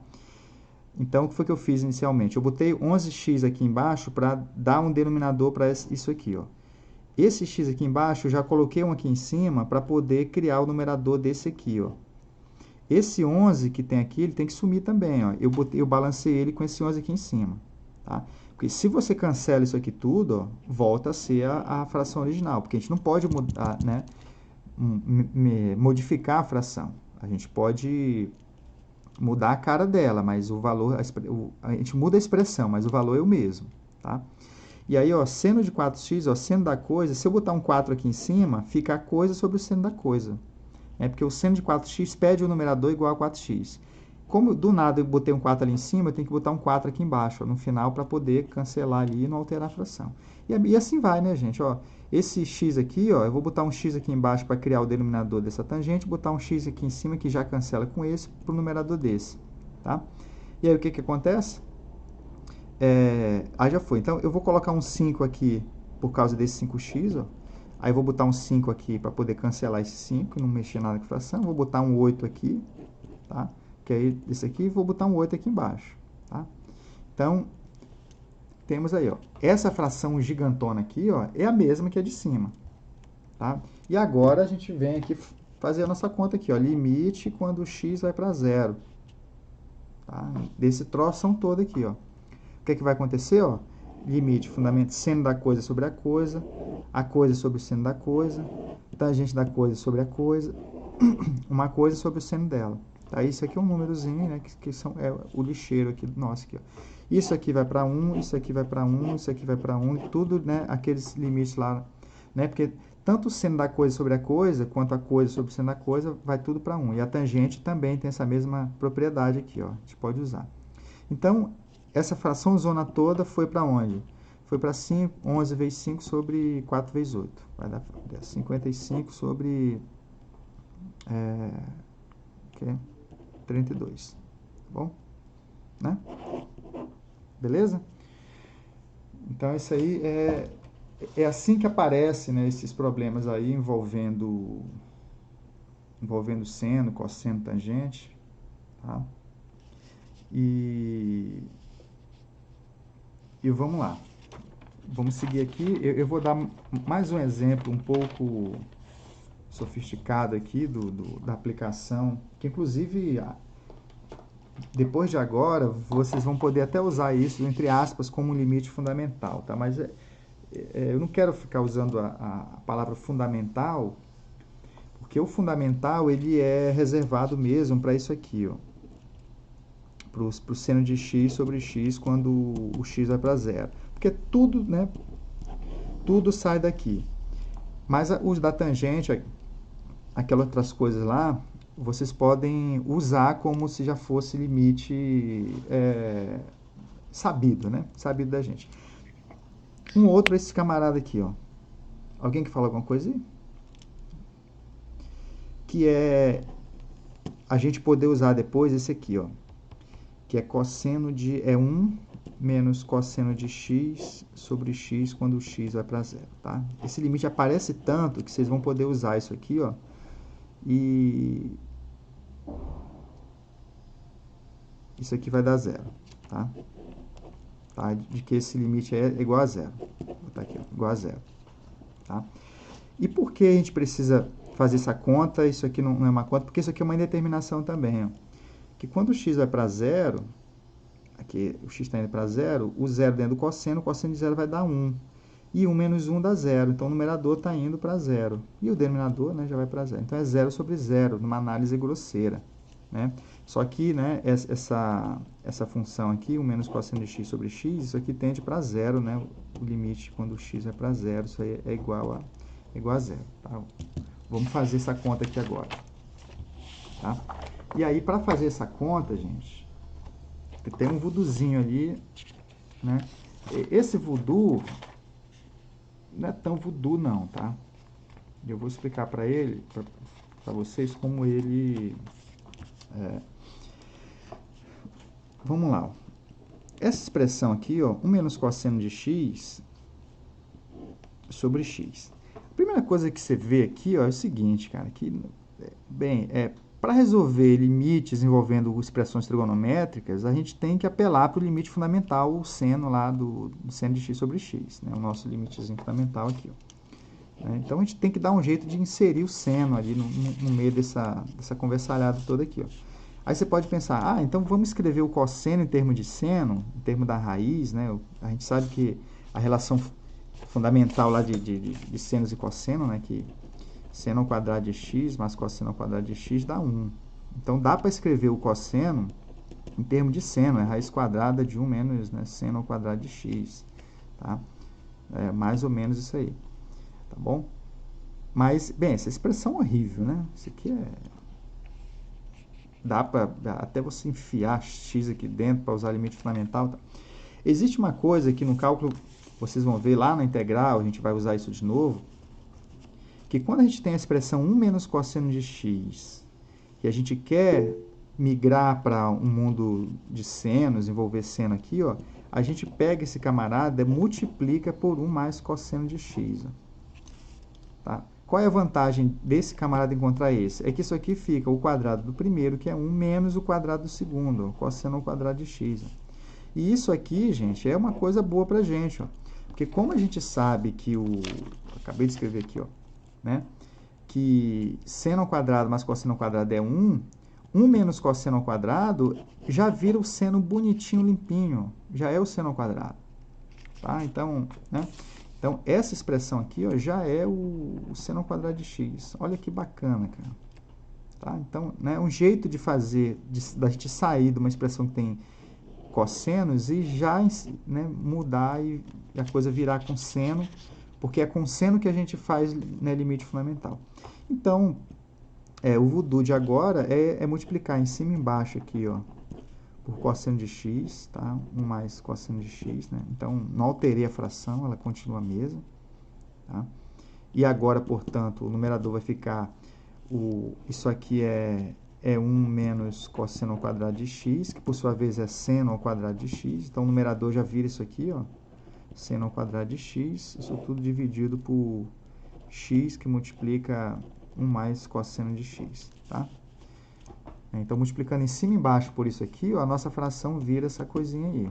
[SPEAKER 1] Então, o que foi que eu fiz inicialmente? Eu botei 11x aqui embaixo para dar um denominador para isso aqui, ó. Esse x aqui embaixo, eu já coloquei um aqui em cima para poder criar o numerador desse aqui, ó. Esse 11 que tem aqui, ele tem que sumir também, ó. Eu balancei ele com esse 11 aqui em cima, tá? Porque se você cancela isso aqui tudo, ó, volta a ser a fração original, porque a gente não pode mudar, né, modificar a fração. A gente pode mudar a cara dela, mas o valor, a gente muda a expressão, mas o valor é o mesmo, tá? E aí, ó, seno de 4x, ó, seno da coisa, se eu botar um 4 aqui em cima, fica a coisa sobre o seno da coisa. É porque o seno de 4x pede o numerador igual a 4x. Como do nada eu botei um 4 ali em cima, eu tenho que botar um 4 aqui embaixo, ó, no final, para poder cancelar ali e não alterar a fração. E assim vai, né, gente? Ó, esse x aqui, ó, eu vou botar um x aqui embaixo para criar o denominador dessa tangente, botar um x aqui em cima que já cancela com esse para o numerador desse, tá? E aí o que que acontece? Já foi. Então, eu vou colocar um 5 aqui por causa desse 5x, ó. Aí, eu vou botar um 5 aqui para poder cancelar esse 5, não mexer nada com fração. Vou botar um 8 aqui, tá? Que aí, esse aqui, vou botar um 8 aqui embaixo, tá? Então, temos aí, ó. Essa fração gigantona aqui, ó, é a mesma que a de cima, tá? E agora, a gente vem aqui fazer a nossa conta aqui, ó. Limite quando o x vai para zero, tá? Desse troção todo aqui, ó. O que é que vai acontecer, ó? Limite, fundamento, seno da coisa sobre a coisa sobre o seno da coisa, tangente da coisa sobre a coisa, uma coisa sobre o seno dela. Tá? Isso aqui é um númerozinho, né? Que é o lixeiro aqui nosso aqui, ó. Isso aqui vai para 1, isso aqui vai para 1, isso aqui vai para 1, e tudo, né? Aqueles limites lá, né? Porque tanto o seno da coisa sobre a coisa, quanto a coisa sobre o seno da coisa, vai tudo para 1. E a tangente também tem essa mesma propriedade aqui, ó. A gente pode usar. Então, essa fração zona toda foi para onde? foi para 5, 11 vezes 5 sobre 4 vezes 8. Vai dar 55 sobre 32. Tá bom? Né? Beleza? Então, isso aí é assim que aparece, né, esses problemas aí envolvendo seno, cosseno, tangente. Tá? E vamos lá. Vamos seguir aqui. Eu vou dar mais um exemplo um pouco sofisticado aqui da aplicação, que inclusive depois de agora vocês vão poder até usar isso, entre aspas, como um limite fundamental, tá? Mas eu não quero ficar usando a palavra fundamental, porque o fundamental ele é reservado mesmo para isso aqui, ó, para o seno de x sobre x quando o x vai para zero. Porque tudo, né, tudo sai daqui. Mas os da tangente, aquelas outras coisas lá, vocês podem usar como se já fosse limite sabido, né? Sabido da gente. Um outro, esse camarada aqui, ó. Alguém que fala alguma coisa aí? Que é a gente poder usar depois esse aqui, ó. Que é cosseno de 1 menos cosseno de x sobre x quando o x vai para zero, tá? Esse limite aparece tanto que vocês vão poder usar isso aqui, ó. E isso aqui vai dar zero, tá? Tá? De que esse limite é igual a zero. Vou botar aqui, ó, igual a zero, tá? E por que a gente precisa fazer essa conta? Isso aqui não é uma conta, porque isso aqui é uma indeterminação também, ó. Que quando o x vai para zero, aqui o x está indo para zero, o zero dentro do cosseno, o cosseno de zero vai dar 1. E 1 menos 1 dá zero, então o numerador está indo para zero. E o denominador, né, já vai para zero. Então é 0 sobre 0, numa análise grosseira, né? Só que, né, essa função aqui, 1 menos cosseno de x sobre x, isso aqui tende para zero, né? O limite quando o x vai para zero, isso aí é igual a zero, tá? Vamos fazer essa conta aqui agora, tá? E aí, para fazer essa conta, gente, tem um voodoozinho ali, né? Esse voodoo não é tão voodoo não, tá? Eu vou explicar para vocês como ele... Vamos lá. Ó. Essa expressão aqui, ó, 1 menos cosseno de x sobre x. A primeira coisa que você vê aqui, ó, é o seguinte, cara, que, bem, para resolver limites envolvendo expressões trigonométricas, a gente tem que apelar para o limite fundamental, o seno lá do seno de x sobre x, né? O nosso limitezinho fundamental aqui, ó. Então, a gente tem que dar um jeito de inserir o seno ali no meio dessa conversalhada toda aqui, ó. Aí você pode pensar, então vamos escrever o cosseno em termos de seno, em termos da raiz, né? A gente sabe que a relação fundamental lá de senos e cosseno, né? Que seno ao quadrado de x mais cosseno ao quadrado de x dá 1. Então, dá para escrever o cosseno em termos de seno, é raiz quadrada de 1 menos, né, seno ao quadrado de x. Tá? É mais ou menos isso aí. Tá bom? Mas, bem, essa expressão é horrível, né? Isso aqui dá para até você enfiar x aqui dentro para usar limite fundamental. Tá? Existe uma coisa que no cálculo, vocês vão ver lá na integral, a gente vai usar isso de novo, que quando a gente tem a expressão 1 menos cosseno de x, e a gente quer migrar para um mundo de senos, envolver seno aqui, ó, a gente pega esse camarada e multiplica por 1 mais cosseno de x. Ó. Tá? Qual é a vantagem desse camarada encontrar esse? É que isso aqui fica o quadrado do primeiro, que é 1, menos o quadrado do segundo, ó, cosseno ao quadrado de x. Ó. E isso aqui, gente, é uma coisa boa para a gente, ó, porque como a gente sabe que acabei de escrever aqui, ó, né, que seno ao quadrado mais cosseno ao quadrado é 1, 1 menos cosseno ao quadrado já vira o seno bonitinho, limpinho, já é o seno ao quadrado. Tá? Então, né? Então, essa expressão aqui, ó, já é o seno ao quadrado de x. Olha que bacana, cara. Tá? Então, né, um jeito de fazer, da gente sair de uma expressão que tem cossenos e já, né, mudar e a coisa virar com seno, porque é com seno que a gente faz, né, limite fundamental. Então, o voodoo de agora é multiplicar em cima e embaixo aqui, ó, por cosseno de x, tá? 1 mais cosseno de x, né? Então, não alterei a fração, ela continua a mesma, tá? E agora, portanto, o numerador vai ficar, isso aqui é 1 menos cosseno ao quadrado de x, que por sua vez é seno ao quadrado de x. Então, o numerador já vira isso aqui, ó, seno ao quadrado de x, isso tudo dividido por x, que multiplica 1 mais cosseno de x, tá? Então, multiplicando em cima e embaixo por isso aqui, ó, a nossa fração vira essa coisinha aí,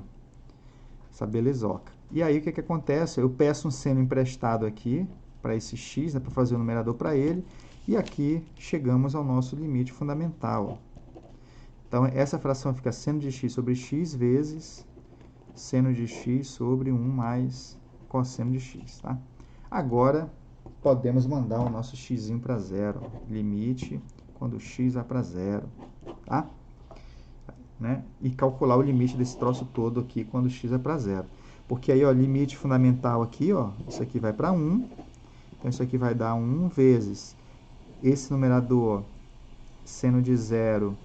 [SPEAKER 1] essa belezoca. E aí, o que acontece? Eu peço um seno emprestado aqui, para esse x, né, para fazer o numerador para ele, e aqui chegamos ao nosso limite fundamental. Então, essa fração fica seno de x sobre x vezes seno de x sobre 1 mais cosseno de x, tá? Agora, podemos mandar o nosso x para zero. Limite quando x vai para zero, tá? Né? E calcular o limite desse troço todo aqui quando x vai para zero. Porque aí, ó, limite fundamental aqui, ó, isso aqui vai para 1. Então, isso aqui vai dar 1 vezes esse numerador, seno de zero,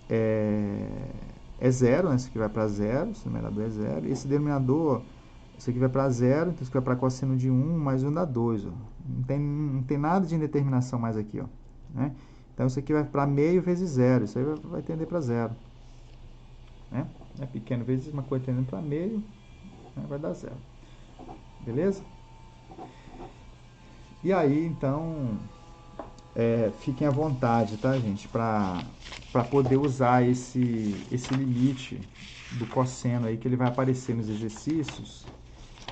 [SPEAKER 1] é zero, né? Isso aqui vai para zero, esse numerador é zero. E esse denominador, isso aqui vai para zero, então isso aqui vai para cosseno de 1, mais 1 dá 2. Ó. Não tem nada de indeterminação mais aqui, ó, né? Então, isso aqui vai para meio vezes zero, isso aí vai tender para zero. Né? É pequeno vezes uma coisa tendendo para meio, né? Vai dar zero. Beleza? E aí, então, fiquem à vontade, tá, gente? Para poder usar esse limite do cosseno aí, que ele vai aparecer nos exercícios.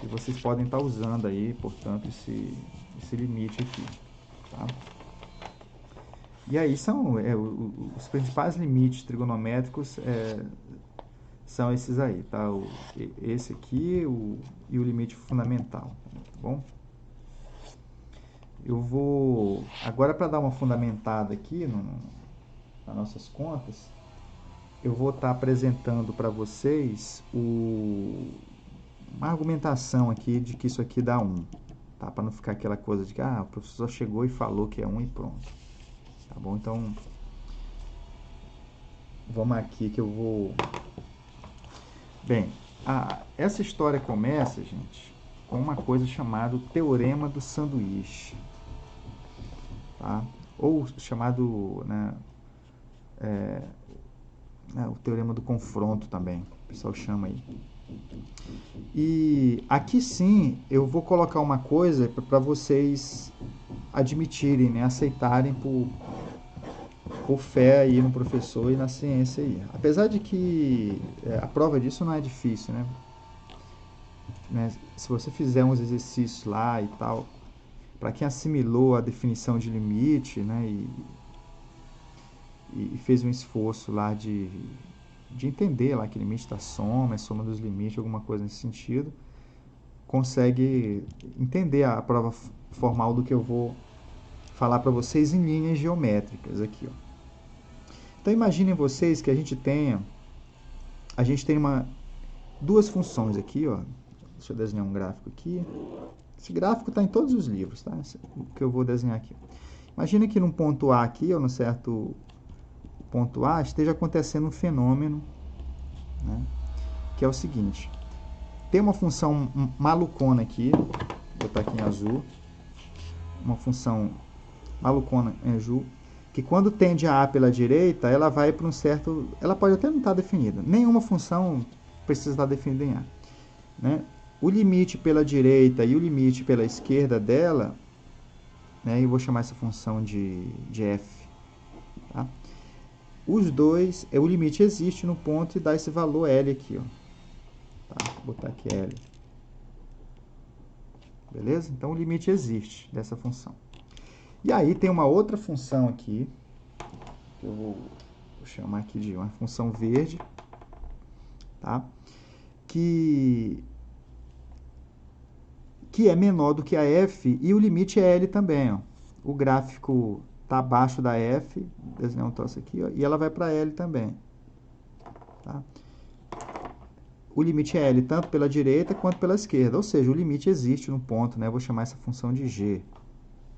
[SPEAKER 1] E vocês podem estar usando aí, portanto, esse limite aqui, tá? E aí são os principais limites trigonométricos são esses aí, tá? Esse aqui e o limite fundamental, tá bom? Eu vou, agora para dar uma fundamentada aqui nas nossas contas, eu vou estar apresentando para vocês uma argumentação aqui de que isso aqui dá 1, tá? Para não ficar aquela coisa de que o professor chegou e falou que é 1 e pronto, tá bom? Então, vamos aqui que eu vou... Bem, essa história começa, gente, com uma coisa chamada Teorema do Sanduíche, tá? Ou chamado, né, o Teorema do Confronto também, o pessoal chama aí. E aqui sim, eu vou colocar uma coisa para vocês admitirem, né, aceitarem por fé aí no professor e na ciência aí. Apesar de que a prova disso não é difícil, né? Se você fizer uns exercícios lá e tal, para quem assimilou a definição de limite, né, e fez um esforço lá de entender lá que limite da soma, é soma dos limites, alguma coisa nesse sentido, consegue entender a prova formal do que eu vou falar para vocês em linhas geométricas aqui, ó. Então, imaginem vocês que a gente tem duas funções aqui, ó. Deixa eu desenhar um gráfico aqui. Esse gráfico está em todos os livros, tá? O que eu vou desenhar aqui. Imagina que num ponto A aqui, ou num certo ponto A, esteja acontecendo um fenômeno, né, que é o seguinte. Tem uma função malucona aqui, vou botar aqui em azul, uma função malucona em azul, que quando tende a pela direita, ela vai para um certo... Ela pode até não estar definida. Nenhuma função precisa estar definida em A, né? O limite pela direita e o limite pela esquerda dela, né, eu vou chamar essa função de f, tá? Os dois, o limite existe no ponto e dá esse valor L aqui, ó. Tá? Vou botar aqui L. Beleza? Então, o limite existe dessa função. E aí, tem uma outra função aqui, que eu vou chamar aqui de uma função verde, tá? Que é menor do que a f, e o limite é L também, ó. O gráfico está abaixo da f, desenhar um troço aqui, ó, e ela vai para L também, tá? O limite é L tanto pela direita quanto pela esquerda, ou seja, o limite existe no ponto, né? Eu vou chamar essa função de g,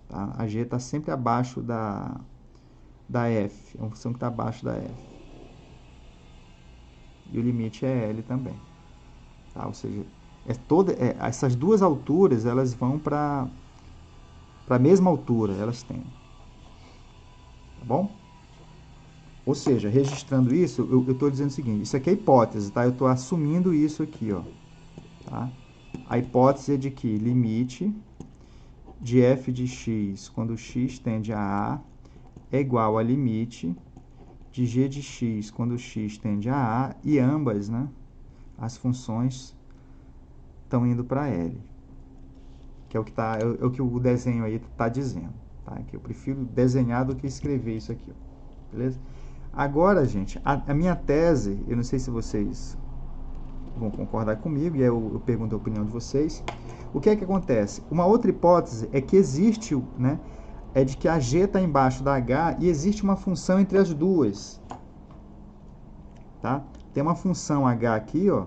[SPEAKER 1] tá? A g está sempre abaixo da f, é uma função que está abaixo da f. e o limite é L também. Tá? Ou seja, essas duas alturas elas vão para a mesma altura, elas têm. Tá bom? Ou seja, registrando isso, eu estou dizendo o seguinte, isso aqui é hipótese, tá? Eu estou assumindo isso aqui, ó. Tá? A hipótese é de que limite de f de x quando x tende a é igual a limite de g de x quando x tende a e ambas, né, as funções estão indo para L. Que é o que, é o que o desenho aí está dizendo. Tá? Que eu prefiro desenhar do que escrever isso aqui. Ó. Beleza? Agora, gente, a minha tese, eu não sei se vocês vão concordar comigo, e aí eu pergunto a opinião de vocês. O que é que acontece? Uma outra hipótese é que existe, né, é de que a G está embaixo da H e existe uma função entre as duas. Tá? Tem uma função H aqui, ó,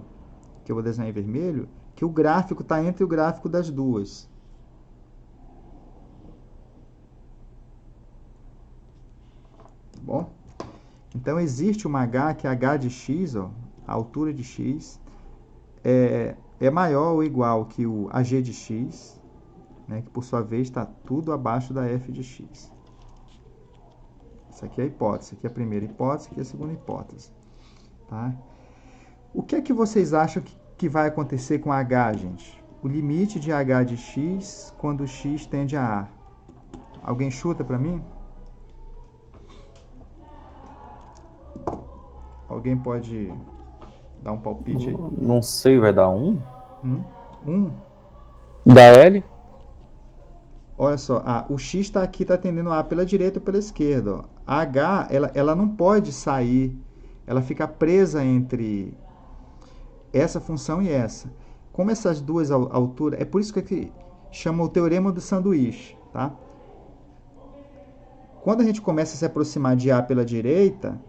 [SPEAKER 1] que eu vou desenhar em vermelho, que o gráfico está entre o gráfico das duas. Tá bom? Então, existe uma H, que é H de x, ó, a altura de x, é maior ou igual que o AG de x, né, que por sua vez está tudo abaixo da f de x. Essa aqui é a hipótese, essa aqui é a primeira hipótese, aqui é a segunda hipótese. Tá? O que é que vocês acham que vai acontecer com h, gente? O limite de h de x quando x tende a A. Alguém chuta para mim? Alguém pode dar um palpite aí?
[SPEAKER 5] Não sei, vai dar 1?
[SPEAKER 1] 1?
[SPEAKER 5] Da L?
[SPEAKER 1] Olha só, o x está aqui, está tendendo a pela direita ou pela esquerda. Ó. A h, ela não pode sair, ela fica presa entre essa função e essa. Como essas duas alturas, é por isso que chama o teorema do sanduíche. Tá? Quando a gente começa a se aproximar de A pela direita,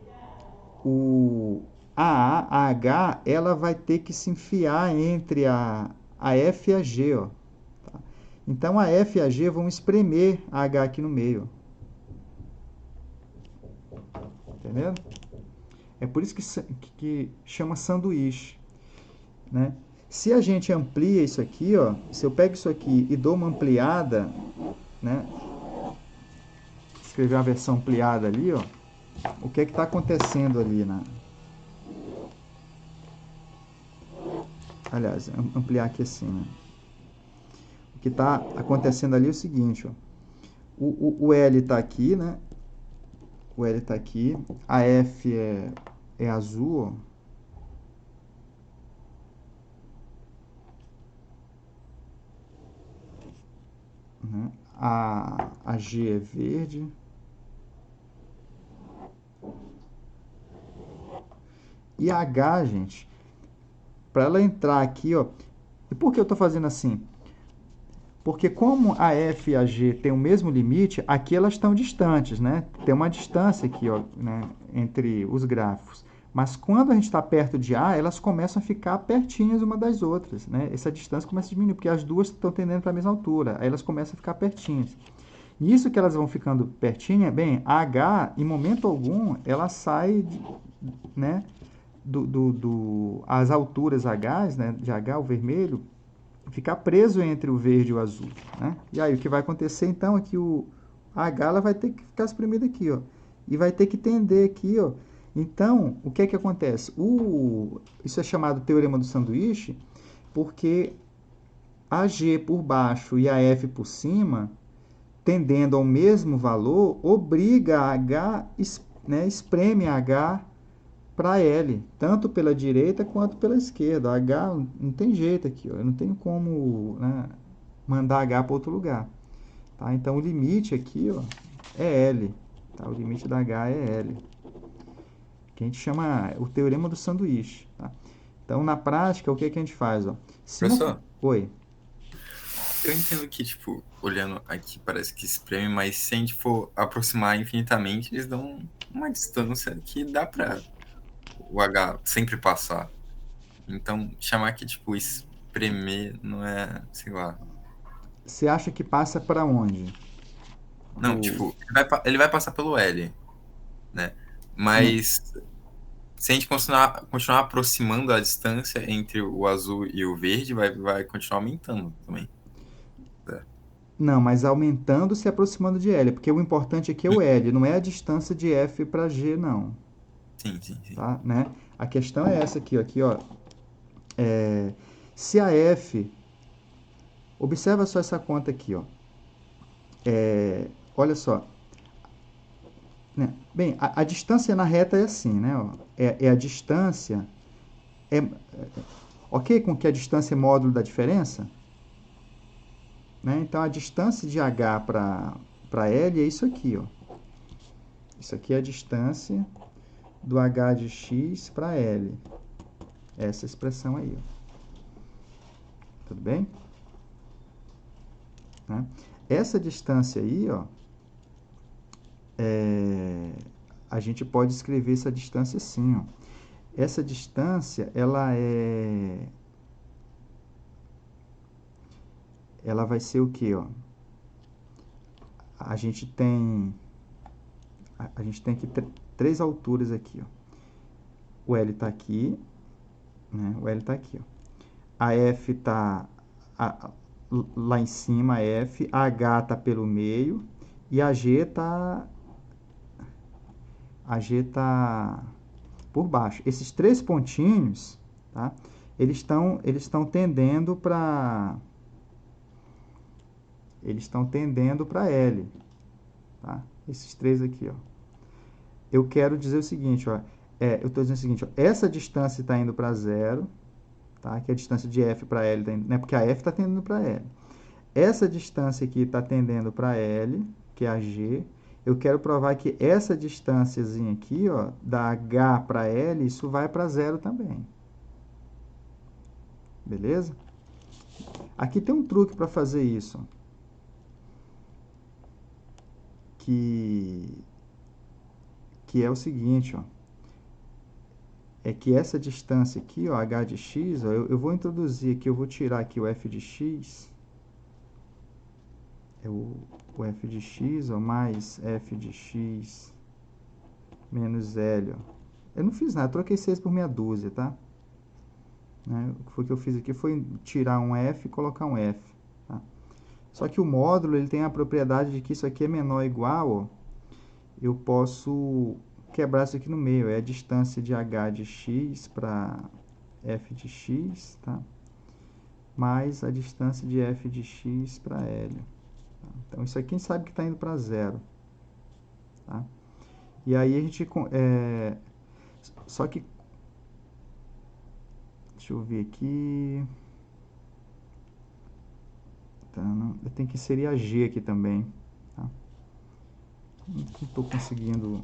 [SPEAKER 1] a H, ela vai ter que se enfiar entre a F e a G, ó. Tá? Então, a F e a G vão espremer a H aqui no meio. Entendendo? É por isso que chama sanduíche. Né? Se a gente amplia isso aqui, ó, se eu pego isso aqui e dou uma ampliada, né? Escrever uma versão ampliada ali, ó, o que é que está acontecendo ali aliás, ampliar aqui assim, né? O que está acontecendo ali é o seguinte, ó. O L está aqui, né? O L está aqui. A F é azul, ó. Né? A G é verde. E a H, gente, para ela entrar aqui, ó. E por que eu estou fazendo assim? Porque como a F e a G têm o mesmo limite, aqui elas estão distantes, né? Tem uma distância aqui, ó, né, entre os grafos. Mas quando a gente está perto de A, elas começam a ficar pertinhas uma das outras, né? Essa distância começa a diminuir, porque as duas estão tendendo para a mesma altura. Aí elas começam a ficar pertinhas. Nisso que elas vão ficando pertinhas, bem, a H, em momento algum, ela sai, né, as alturas H, né, de H, o vermelho, ficar preso entre o verde e o azul. Né? E aí, o que vai acontecer, então, é que a H ela vai ter que ficar espremida aqui, ó, e vai ter que tender aqui, ó. Então, o que é que acontece? Isso é chamado teorema do sanduíche, porque a G por baixo e a F por cima, tendendo ao mesmo valor, obriga a H, né, espreme a H para L, tanto pela direita quanto pela esquerda. A H não tem jeito aqui, ó, eu não tenho como, né, mandar H para outro lugar. Tá? Então, o limite aqui, ó, é L. Tá? O limite da H é L. Que a gente chama o teorema do sanduíche. Tá? Então, na prática, o que a gente faz? Ó?
[SPEAKER 4] Professor?
[SPEAKER 1] Oi.
[SPEAKER 4] Eu entendo que, tipo, olhando aqui, parece que espreme, mas se a gente for aproximar infinitamente, eles dão uma distância que dá para o H sempre passar. Então, chamar aqui, tipo, espremer não é, sei lá.
[SPEAKER 1] Você acha que passa para onde?
[SPEAKER 4] Não, tipo, ele vai passar pelo L, né? Mas Se a gente continuar aproximando a distância entre o azul e o verde, vai continuar aumentando também.
[SPEAKER 1] Não, mas aumentando se aproximando de L, porque o importante aqui é o L, não é a distância de F para G, não.
[SPEAKER 4] Sim, sim, sim.
[SPEAKER 1] Tá? Né? A questão é essa aqui, ó. Se a F... Observa só essa conta aqui, ó. Olha só. Né? Bem, a distância na reta é assim, né? Ó. É a distância... ok com que a distância é módulo da diferença? Né? Então, a distância de H para L é isso aqui, ó. Isso aqui é a distância do H de x para L. Essa expressão aí, ó. Tudo bem? Né? Essa distância aí, ó, a gente pode escrever essa distância assim, ó. Essa distância, ela vai ser o quê, ó? A gente tem aqui três alturas aqui, ó. O L está aqui, né? O L está aqui, ó. A F está lá em cima, a F, a H está pelo meio e a G está por baixo. Esses três pontinhos, tá? Eles estão tendendo para L, tá? Esses três aqui, ó. Eu quero dizer o seguinte, ó, eu estou dizendo o seguinte, ó, essa distância está indo para zero, tá? Que é a distância de F para L, né? Porque a F está tendendo para L. Essa distância aqui está tendendo para L, que é a G. Eu quero provar que essa distânciazinha aqui, ó, da H para L, isso vai para zero também. Beleza? Aqui tem um truque para fazer isso. Que é o seguinte, ó. É que essa distância aqui, ó, h de x, ó, eu vou introduzir aqui, eu vou tirar aqui o f de x. É o f de x, ó, mais f de x menos L, ó. Eu não fiz nada, troquei 6 por meia dúzia, tá? Né? O que eu fiz aqui foi tirar um f e colocar um f, tá? Só que o módulo, ele tem a propriedade de que isso aqui é menor ou igual, ó. Eu posso quebrar isso aqui no meio, é a distância de h de x para f de x, tá? Mais a distância de f de x para L. Tá? Então, isso aqui a gente sabe que está indo para zero. Tá? E aí a gente... só que... Deixa eu ver aqui... Tá, não, eu tenho que inserir a g aqui também. Tá? Não estou conseguindo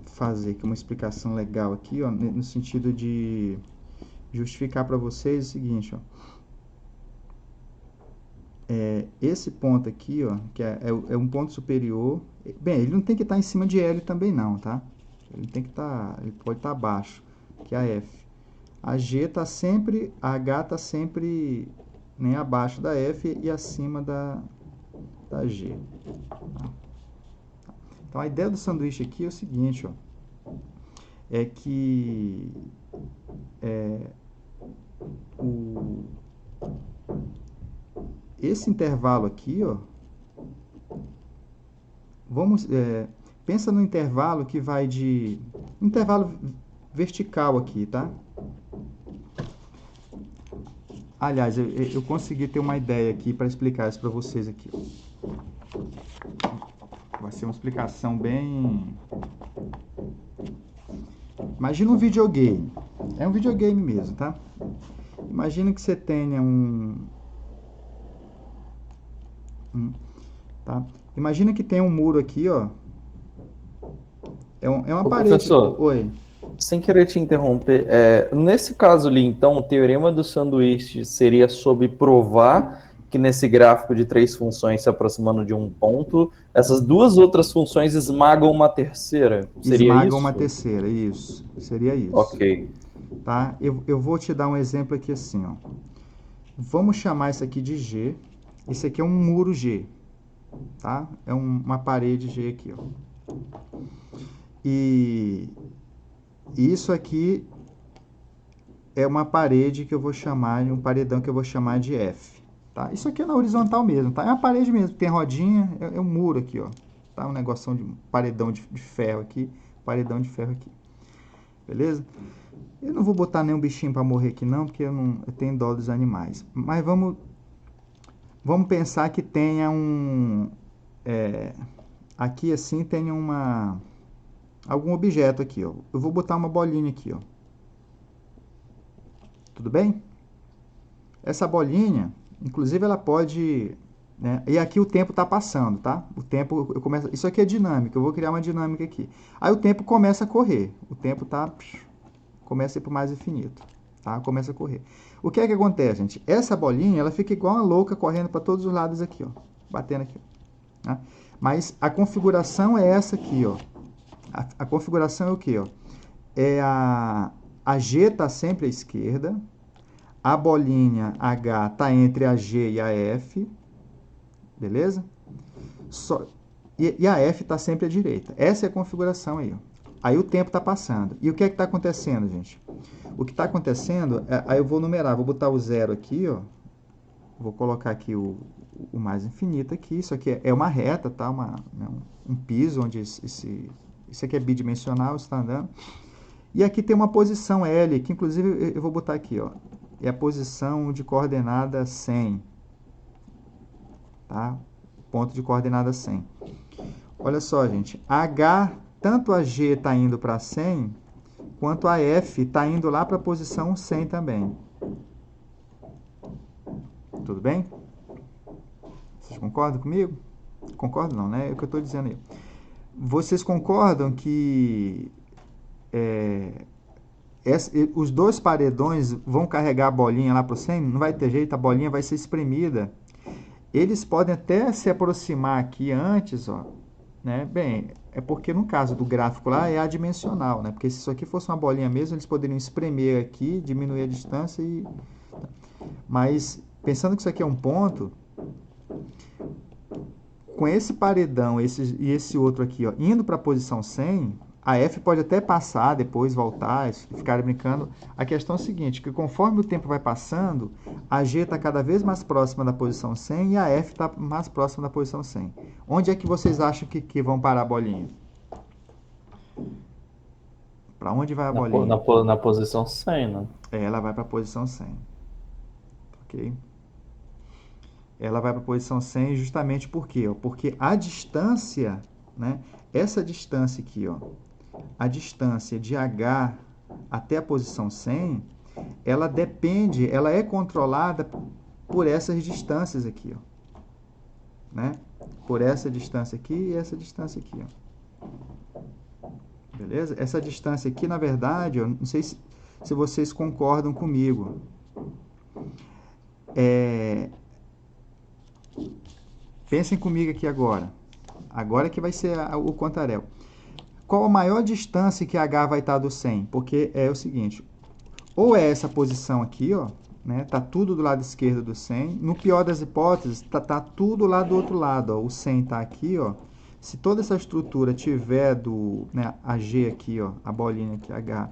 [SPEAKER 1] fazer aqui uma explicação legal aqui, ó, no sentido de justificar para vocês o seguinte, ó. Esse ponto aqui, ó, que é um ponto superior, bem, ele não tem que estar em cima de L também não, tá? Ele pode estar abaixo, que é a F. A G está sempre, a H está sempre, né, abaixo da F e acima da G. Tá? Então, a ideia do sanduíche aqui é o seguinte, ó, é que esse intervalo aqui, ó, pensa no intervalo que vai de... intervalo vertical aqui, tá? Aliás, eu consegui ter uma ideia aqui para explicar isso para vocês aqui. Vai ser uma explicação bem... Imagina um videogame. É um videogame mesmo, tá? Imagina que você tenha tá? Imagina que tem um muro aqui, ó. É uma parede...
[SPEAKER 5] Professor,
[SPEAKER 1] oi.
[SPEAKER 5] Sem querer te interromper, nesse caso ali, então, o teorema do sanduíche seria sobre provar que nesse gráfico de três funções se aproximando de um ponto, essas duas outras funções esmagam uma terceira? Seria
[SPEAKER 1] Esmagam
[SPEAKER 5] isso?
[SPEAKER 1] uma terceira, isso. Seria isso.
[SPEAKER 5] Ok.
[SPEAKER 1] Tá? Eu vou te dar um exemplo aqui assim, ó. Vamos chamar isso aqui de G. Isso aqui é um muro G. Tá? É uma parede G aqui, ó. E isso aqui é uma parede que eu vou chamar, um paredão que eu vou chamar de F. Tá? Isso aqui é na horizontal mesmo, tá? É uma parede mesmo, tem rodinha, é um muro aqui, ó. Tá? Um negocinho de paredão de ferro aqui, paredão de ferro aqui. Beleza? Eu não vou botar nenhum bichinho para morrer aqui não, porque eu tenho dó dos animais. Mas vamos pensar que tenha aqui assim tem algum objeto aqui, ó. Eu vou botar uma bolinha aqui, ó. Tudo bem? Essa bolinha, inclusive ela pode, né? E aqui o tempo está passando, tá? O tempo isso aqui é dinâmica, eu vou criar uma dinâmica aqui. Aí o tempo começa a correr. O tempo começa a ir para o mais infinito, tá? Começa a correr. O que é que acontece, gente? Essa bolinha, ela fica igual uma louca correndo para todos os lados aqui, ó. Batendo aqui, ó, né? Mas a configuração é essa aqui, ó. A configuração é o quê, ó? A G está sempre à esquerda, a bolinha H está entre a G e a F, beleza? E a F está sempre à direita. Essa é a configuração aí, ó. Aí o tempo está passando. E o que é que está acontecendo, gente? O que está acontecendo, aí eu vou numerar, vou botar o 0 aqui, ó. Vou colocar aqui o mais infinito aqui. Isso aqui é uma reta, tá? Um piso onde isso aqui é bidimensional, está andando. E aqui tem uma posição L, que inclusive eu vou botar aqui, ó. É a posição de coordenada 100. Tá? Ponto de coordenada 100. Olha só, gente. Tanto a G está indo para 100, quanto a F está indo lá para a posição 100 também. Tudo bem? Vocês concordam comigo? Concordam não, né? É o que eu estou dizendo aí. Vocês concordam que os dois paredões vão carregar a bolinha lá para o 100? Não vai ter jeito, a bolinha vai ser espremida. Eles podem até se aproximar aqui antes, ó, né? Bem, é porque no caso do gráfico lá é adimensional, né? Porque se isso aqui fosse uma bolinha mesmo, eles poderiam espremer aqui, diminuir a distância e... Mas, pensando que isso aqui é um ponto, com esse paredão e esse outro aqui, ó, indo para a posição 100, a F pode até passar, depois voltar, ficar brincando. A questão é a seguinte, que conforme o tempo vai passando, a G está cada vez mais próxima da posição 100 e a F está mais próxima da posição 100. Onde é que vocês acham que vão parar a bolinha? Para onde vai a bolinha?
[SPEAKER 5] Na posição 100, né?
[SPEAKER 1] Ela vai para a posição 100. Ok? Ela vai para a posição 100 justamente por quê? Porque a distância, né? Essa distância aqui, ó, a distância de H até a posição 100, ela é controlada por essas distâncias aqui, ó, né? Por essa distância aqui e essa distância aqui, ó. Beleza? Essa distância aqui, na verdade, eu não sei se vocês concordam comigo. Pensem comigo aqui agora. Agora que vai ser o contarel. Qual a maior distância que H vai estar do 100? Porque é o seguinte, ou é essa posição aqui, ó, né? Tá tudo do lado esquerdo do 100. No pior das hipóteses, tá tudo lá do outro lado, ó. O 100 tá aqui, ó. Se toda essa estrutura tiver né, a G aqui, ó, a bolinha aqui, H,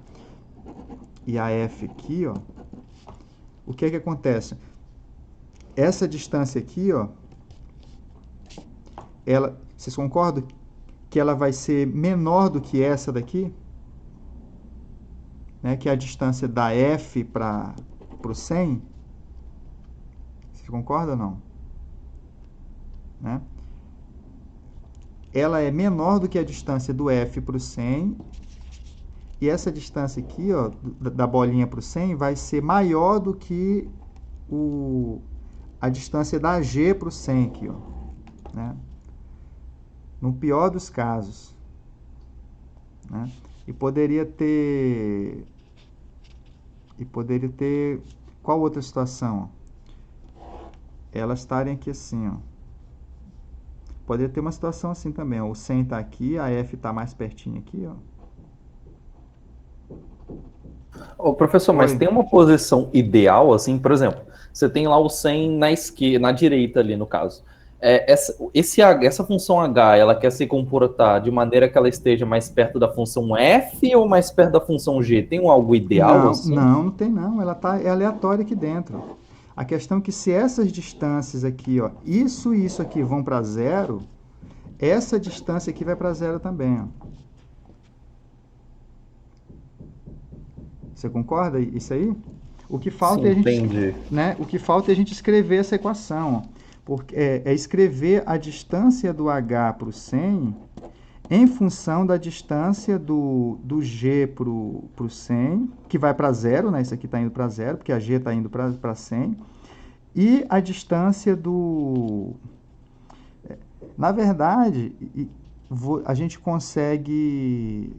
[SPEAKER 1] e a F aqui, ó, o que é que acontece? Essa distância aqui, ó, vocês concordam que ela vai ser menor do que essa daqui? Né, que é a distância da F para o 100? Vocês concordam ou não? Né? Ela é menor do que a distância do F para o 100. E essa distância aqui, ó, da bolinha para o 100, vai ser maior do que a distância da G para o 100 aqui, ó, né? No pior dos casos, né? E poderia ter qual outra situação? Elas estarem aqui assim, ó. Poderia ter uma situação assim também, ó. O 100 está aqui, a F está mais pertinho aqui, ó.
[SPEAKER 5] Ô, professor, mas tem uma posição ideal, assim, por exemplo, você tem lá o 100 na esquerda, na direita ali, no caso. essa função H, ela quer se comportar de maneira que ela esteja mais perto da função F ou mais perto da função G? Tem algo ideal
[SPEAKER 1] Não,
[SPEAKER 5] assim?
[SPEAKER 1] não tem não. Ela é aleatória aqui dentro. A questão é que se essas distâncias aqui, ó, isso e isso aqui vão para zero, essa distância aqui vai para zero também, ó. Você concorda isso aí? O que falta
[SPEAKER 5] Sim,
[SPEAKER 1] é a gente,
[SPEAKER 5] entendi.
[SPEAKER 1] né? O que falta é a gente escrever essa equação, ó. Porque é escrever a distância do H para o 100 em função da distância do G para o 100, que vai para zero, né? Isso aqui está indo para zero, porque a G está indo para 100. E a distância do... Na verdade, a gente consegue...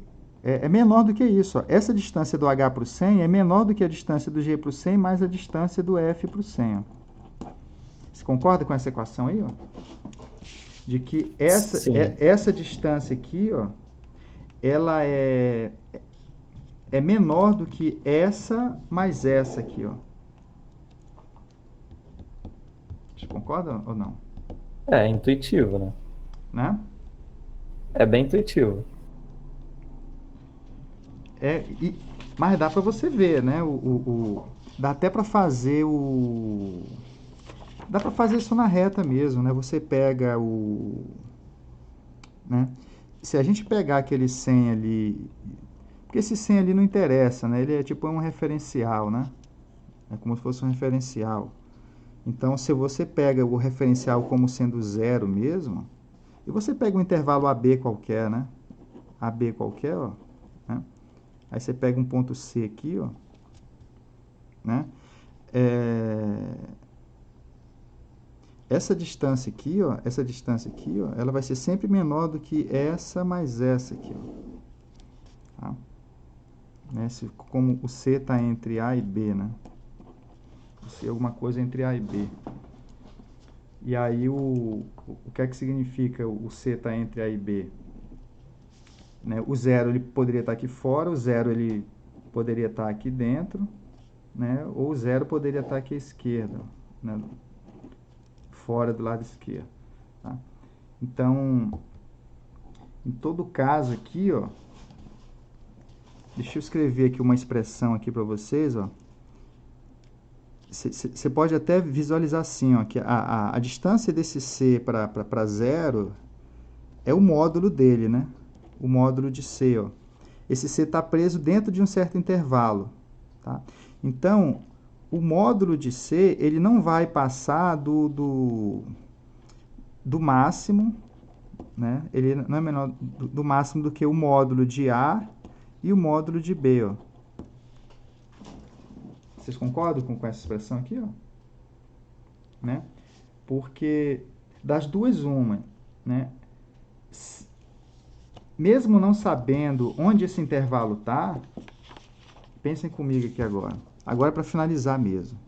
[SPEAKER 1] É menor do que isso, ó. Essa distância do H para o 100 é menor do que a distância do G para o 100 mais a distância do F para o 100, ó. Você concorda com essa equação aí, ó? De que essa distância aqui, ó, ela é menor do que essa mais essa aqui, ó. Você concorda ou não?
[SPEAKER 5] É intuitivo, né?
[SPEAKER 1] Né?
[SPEAKER 5] É bem intuitivo.
[SPEAKER 1] Mas dá para você ver, né? Dá até para fazer dá para fazer isso na reta mesmo, né? Você pega né? Se a gente pegar aquele 100 ali, porque esse 100 ali não interessa, né? Ele é tipo um referencial, né? É como se fosse um referencial. Então, se você pega o referencial como sendo zero mesmo, e você pega um intervalo AB qualquer, né? AB qualquer, ó, né? Aí você pega um ponto C aqui, ó, né? Essa distância aqui, ó, ela vai ser sempre menor do que essa mais essa aqui, ó. Tá? Né? Como o C está entre A e B, né? O C é alguma coisa entre A e B. E aí, o que é que significa o C está entre A e B? Né? O zero ele poderia estar aqui fora, o zero ele poderia estar aqui dentro, né? Ou o zero poderia estar aqui à esquerda, né? Fora do lado esquerdo. Tá? Então, em todo caso aqui, ó, deixa eu escrever aqui uma expressão aqui para vocês, ó. Você pode até visualizar assim, ó, que a distância desse C para zero é o módulo dele, né? O módulo de C, ó. Esse C está preso dentro de um certo intervalo, tá? Então, o módulo de C, ele não vai passar do máximo, né? Ele não é menor do máximo do que o módulo de A e o módulo de B, ó. Vocês concordam com essa expressão aqui, ó? Né? Porque das duas uma, né? Mesmo não sabendo onde esse intervalo está, pensem comigo aqui agora. Agora para finalizar mesmo,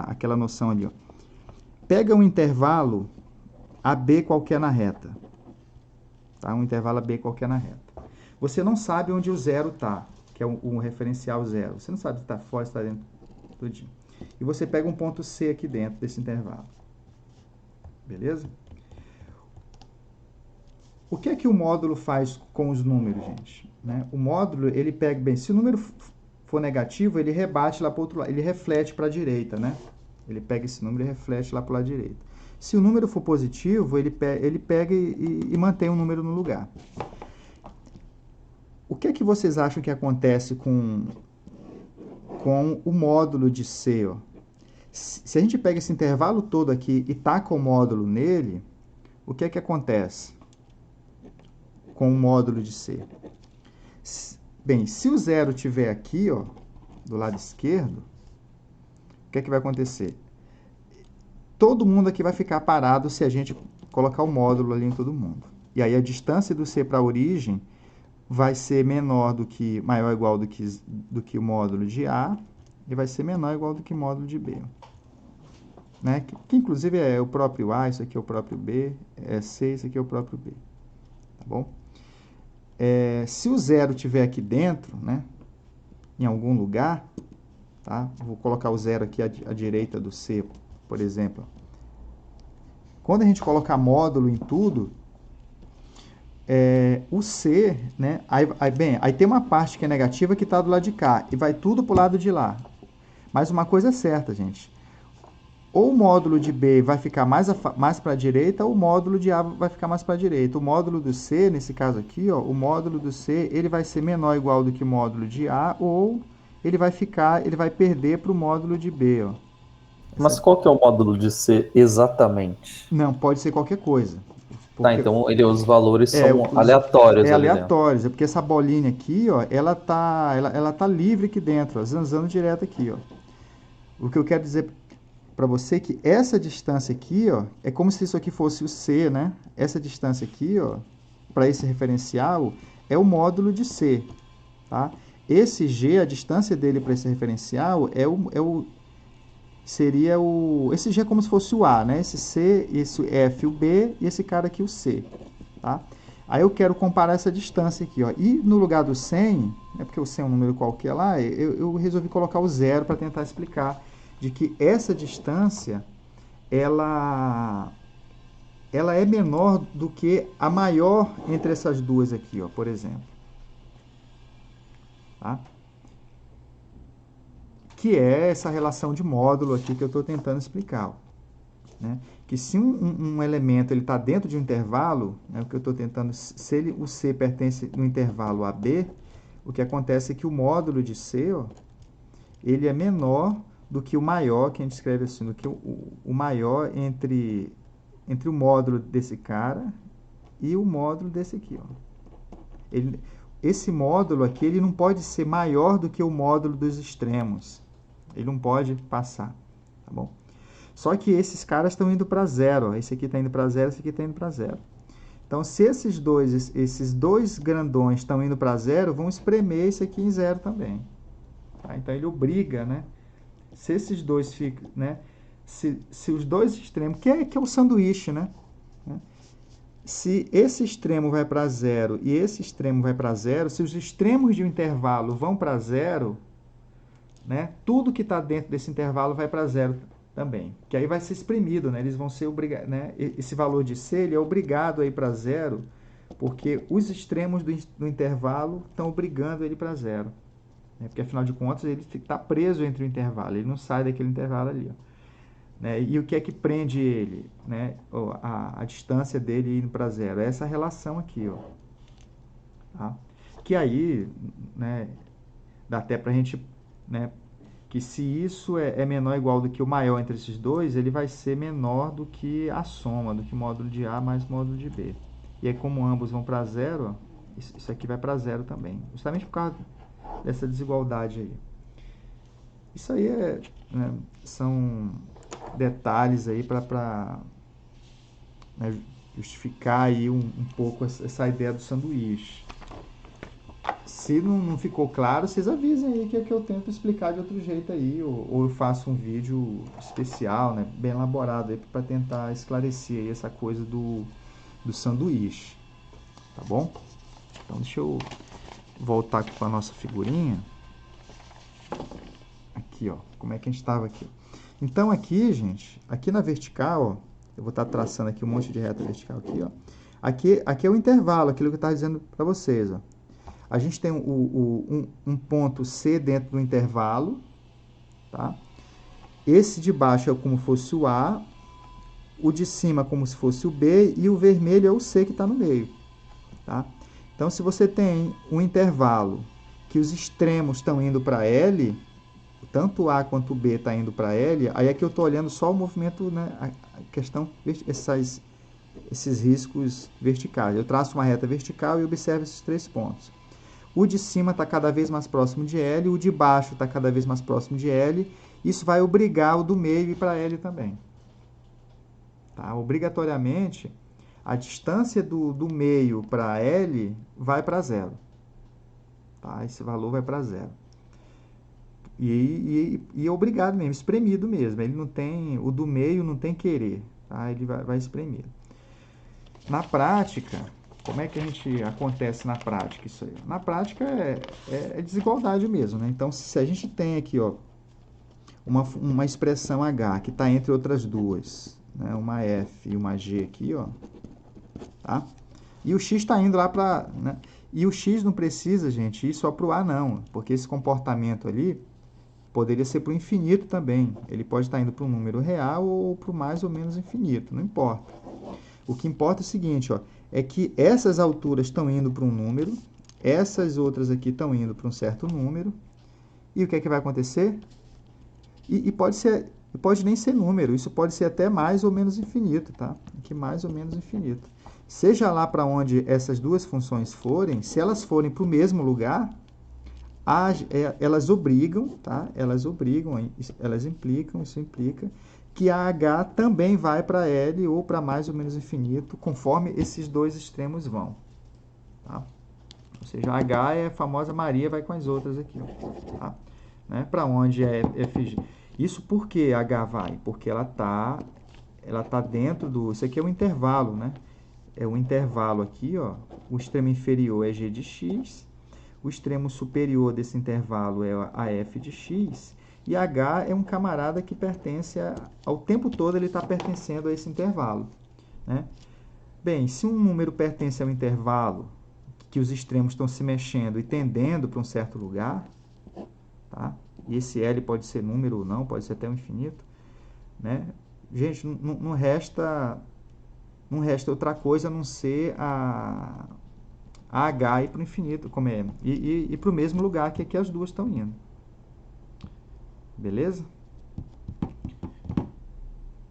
[SPEAKER 1] aquela noção ali, ó. Pega um intervalo AB qualquer na reta, tá? Um intervalo AB qualquer na reta. Você não sabe onde o zero está, que é um referencial zero. Você não sabe se está fora, se está dentro, tudinho. E você pega um ponto C aqui dentro desse intervalo. Beleza? O que é que o módulo faz com os números, gente? Né? O módulo, ele pega, bem, se o número for negativo, ele rebate lá para o outro lado, ele reflete para a direita, né? Ele pega esse número e reflete lá para o lado direito. Se o número for positivo, ele pega e mantém o número no lugar. O que é que vocês acham que acontece com o módulo de C? Ó? Se a gente pega esse intervalo todo aqui e taca o módulo nele, o que é que acontece com o módulo de C? Bem, se o zero estiver aqui, ó, do lado esquerdo, o que é que vai acontecer? Todo mundo aqui vai ficar parado se a gente colocar o módulo ali em todo mundo. E aí a distância do C para a origem vai ser menor do que, maior ou igual do que o módulo de A, e vai ser menor ou igual do que o módulo de B. Né? Que inclusive é o próprio A, isso aqui é o próprio B, é C, isso aqui é o próprio B. Tá bom? Se o zero estiver aqui dentro, né, em algum lugar, tá? Vou colocar o zero aqui à direita do C, por exemplo. quando a gente colocar módulo em tudo, o C, né? Aí tem uma parte que é negativa que está do lado de cá, e vai tudo para o lado de lá. Mas uma coisa é certa, gente. Ou o módulo de B vai ficar mais para a direita, ou o módulo de A vai ficar mais para a direita. O módulo do C, nesse caso aqui, ó, o módulo do C, ele vai ser menor ou igual do que o módulo de A, ou ele vai perder para o módulo de B, ó.
[SPEAKER 5] Mas qual que é o módulo de C exatamente?
[SPEAKER 1] Não, pode ser qualquer coisa.
[SPEAKER 5] Tá, então os valores são aleatórios ali dentro.
[SPEAKER 1] Aleatórios, porque essa bolinha aqui, ó, ela tá livre aqui dentro, ó, zanzando direto aqui, ó. O que eu quero dizer para você é que essa distância aqui, ó, é como se isso aqui fosse o C, né? Essa distância aqui, ó, para esse referencial, é o módulo de C, tá? Esse G, a distância dele para esse referencial esse G é como se fosse o A, né? Esse C, esse F, o B, e esse cara aqui, o C, tá? Aí eu quero comparar essa distância aqui, ó. E no lugar do 100, né, porque o 100 é um número qualquer lá, eu resolvi colocar o 0 para tentar explicar de que essa distância, ela é menor do que a maior entre essas duas aqui, ó, por exemplo. Tá? Que é essa relação de módulo aqui que eu estou tentando explicar. Ó, né? Que se um elemento está dentro de um intervalo, né, o que eu estou tentando, se o C pertence no intervalo AB, o que acontece é que o módulo de C, ó, ele é menor do que o maior, que a gente escreve assim, do que o maior entre o módulo desse cara e o módulo desse aqui. Ó. Esse módulo aqui, ele não pode ser maior do que o módulo dos extremos. Ele não pode passar, tá bom? Só que esses caras estão indo para zero. Ó. Esse aqui está indo para zero, esse aqui está indo para zero. Então, se esses dois grandões estão indo para zero, vão espremer esse aqui em zero também. Tá? Então, ele obriga, né? Se esses dois ficam, né? Se os dois extremos, que é o sanduíche, né? Se esse extremo vai para zero e esse extremo vai para zero, se os extremos de um intervalo vão para zero, né? Tudo que está dentro desse intervalo vai para zero também. Que aí vai ser exprimido, né? Eles vão ser obrigados, né? Esse valor de C, ele é obrigado a ir para zero, porque os extremos do intervalo estão obrigando ele para zero. Né? Porque, afinal de contas, ele está preso entre o intervalo, ele não sai daquele intervalo ali. Ó. Né? E o que é que prende ele? Né? A distância dele indo para zero. É essa relação aqui. Ó. Tá? Que aí, né, dá até para a gente... Né, que se isso é menor ou igual do que o maior entre esses dois, ele vai ser menor do que a soma, do que o módulo de A mais o módulo de B. E aí, como ambos vão para zero, ó, isso aqui vai para zero também. Justamente por causa dessa desigualdade aí. Isso aí né, são detalhes aí para né, justificar aí um pouco essa ideia do sanduíche. Se não ficou claro, vocês avisem aí que é que eu tento explicar de outro jeito aí, ou eu faço um vídeo especial, né, bem elaborado aí para tentar esclarecer aí essa coisa do sanduíche, tá bom? Então deixa eu voltar aqui para a nossa figurinha. Aqui, ó, como é que a gente estava aqui? Então aqui, gente, aqui na vertical, ó, eu vou estar traçando aqui um monte de reta vertical aqui, ó. Aqui é o intervalo, aquilo que eu estava dizendo para vocês, ó. A gente tem um ponto C dentro do intervalo, tá? Esse de baixo é como se fosse o A, o de cima como se fosse o B, e o vermelho é o C que está no meio, tá? Então, se você tem um intervalo que os extremos estão indo para L, tanto o A quanto o B está indo para L, aí aqui eu estou olhando só o movimento, né, a questão, esses riscos verticais. Eu traço uma reta vertical e observo esses 3 pontos. O de cima está cada vez mais próximo de L, o de baixo está cada vez mais próximo de L. Isso vai obrigar o do meio a ir para L também. Tá? Obrigatoriamente, a distância do meio para L vai para zero. Tá? Esse valor vai para zero. E é obrigado mesmo, espremido mesmo. Ele não tem, o do meio não tem querer. Tá? Ele vai espremer. Na prática... Como é que acontece na prática isso aí? Na prática é desigualdade mesmo, né? Então, se a gente tem aqui, ó, uma expressão H que está entre outras duas, né, uma F e uma G aqui, ó, tá? E o X está indo lá para... Né? E o X não precisa, gente, ir só para o A, não, porque esse comportamento ali poderia ser para o infinito também. Ele pode estar indo para um número real ou para o mais ou menos infinito, não importa. O que importa é o seguinte, ó, é que essas alturas estão indo para um número, essas outras aqui estão indo para um certo número, e o que é que vai acontecer? E pode nem ser número, isso pode ser até mais ou menos infinito, tá? Aqui mais ou menos infinito. Seja lá para onde essas duas funções forem, se elas forem para o mesmo lugar, elas obrigam, tá? Elas obrigam, elas implicam, isso implica, que a H também vai para L ou para mais ou menos infinito, conforme esses dois extremos vão, tá? Ou seja, a H é a famosa Maria, vai com as outras aqui, ó, tá? Né? Para onde é FG? Isso por que H vai? Porque ela tá dentro do... Isso aqui é o intervalo, né? É o intervalo aqui, ó. O extremo inferior é G de X, o extremo superior desse intervalo é a F de X, e H é um camarada que pertence ao tempo todo ele está pertencendo a esse intervalo, né? Bem, se um número pertence ao intervalo, que os extremos estão se mexendo e tendendo para um certo lugar, tá? E esse L pode ser número ou não, pode ser até o infinito, né? Gente, não resta outra coisa a não ser a H ir para o infinito, como é, e para o mesmo lugar que aqui as duas estão indo. Beleza?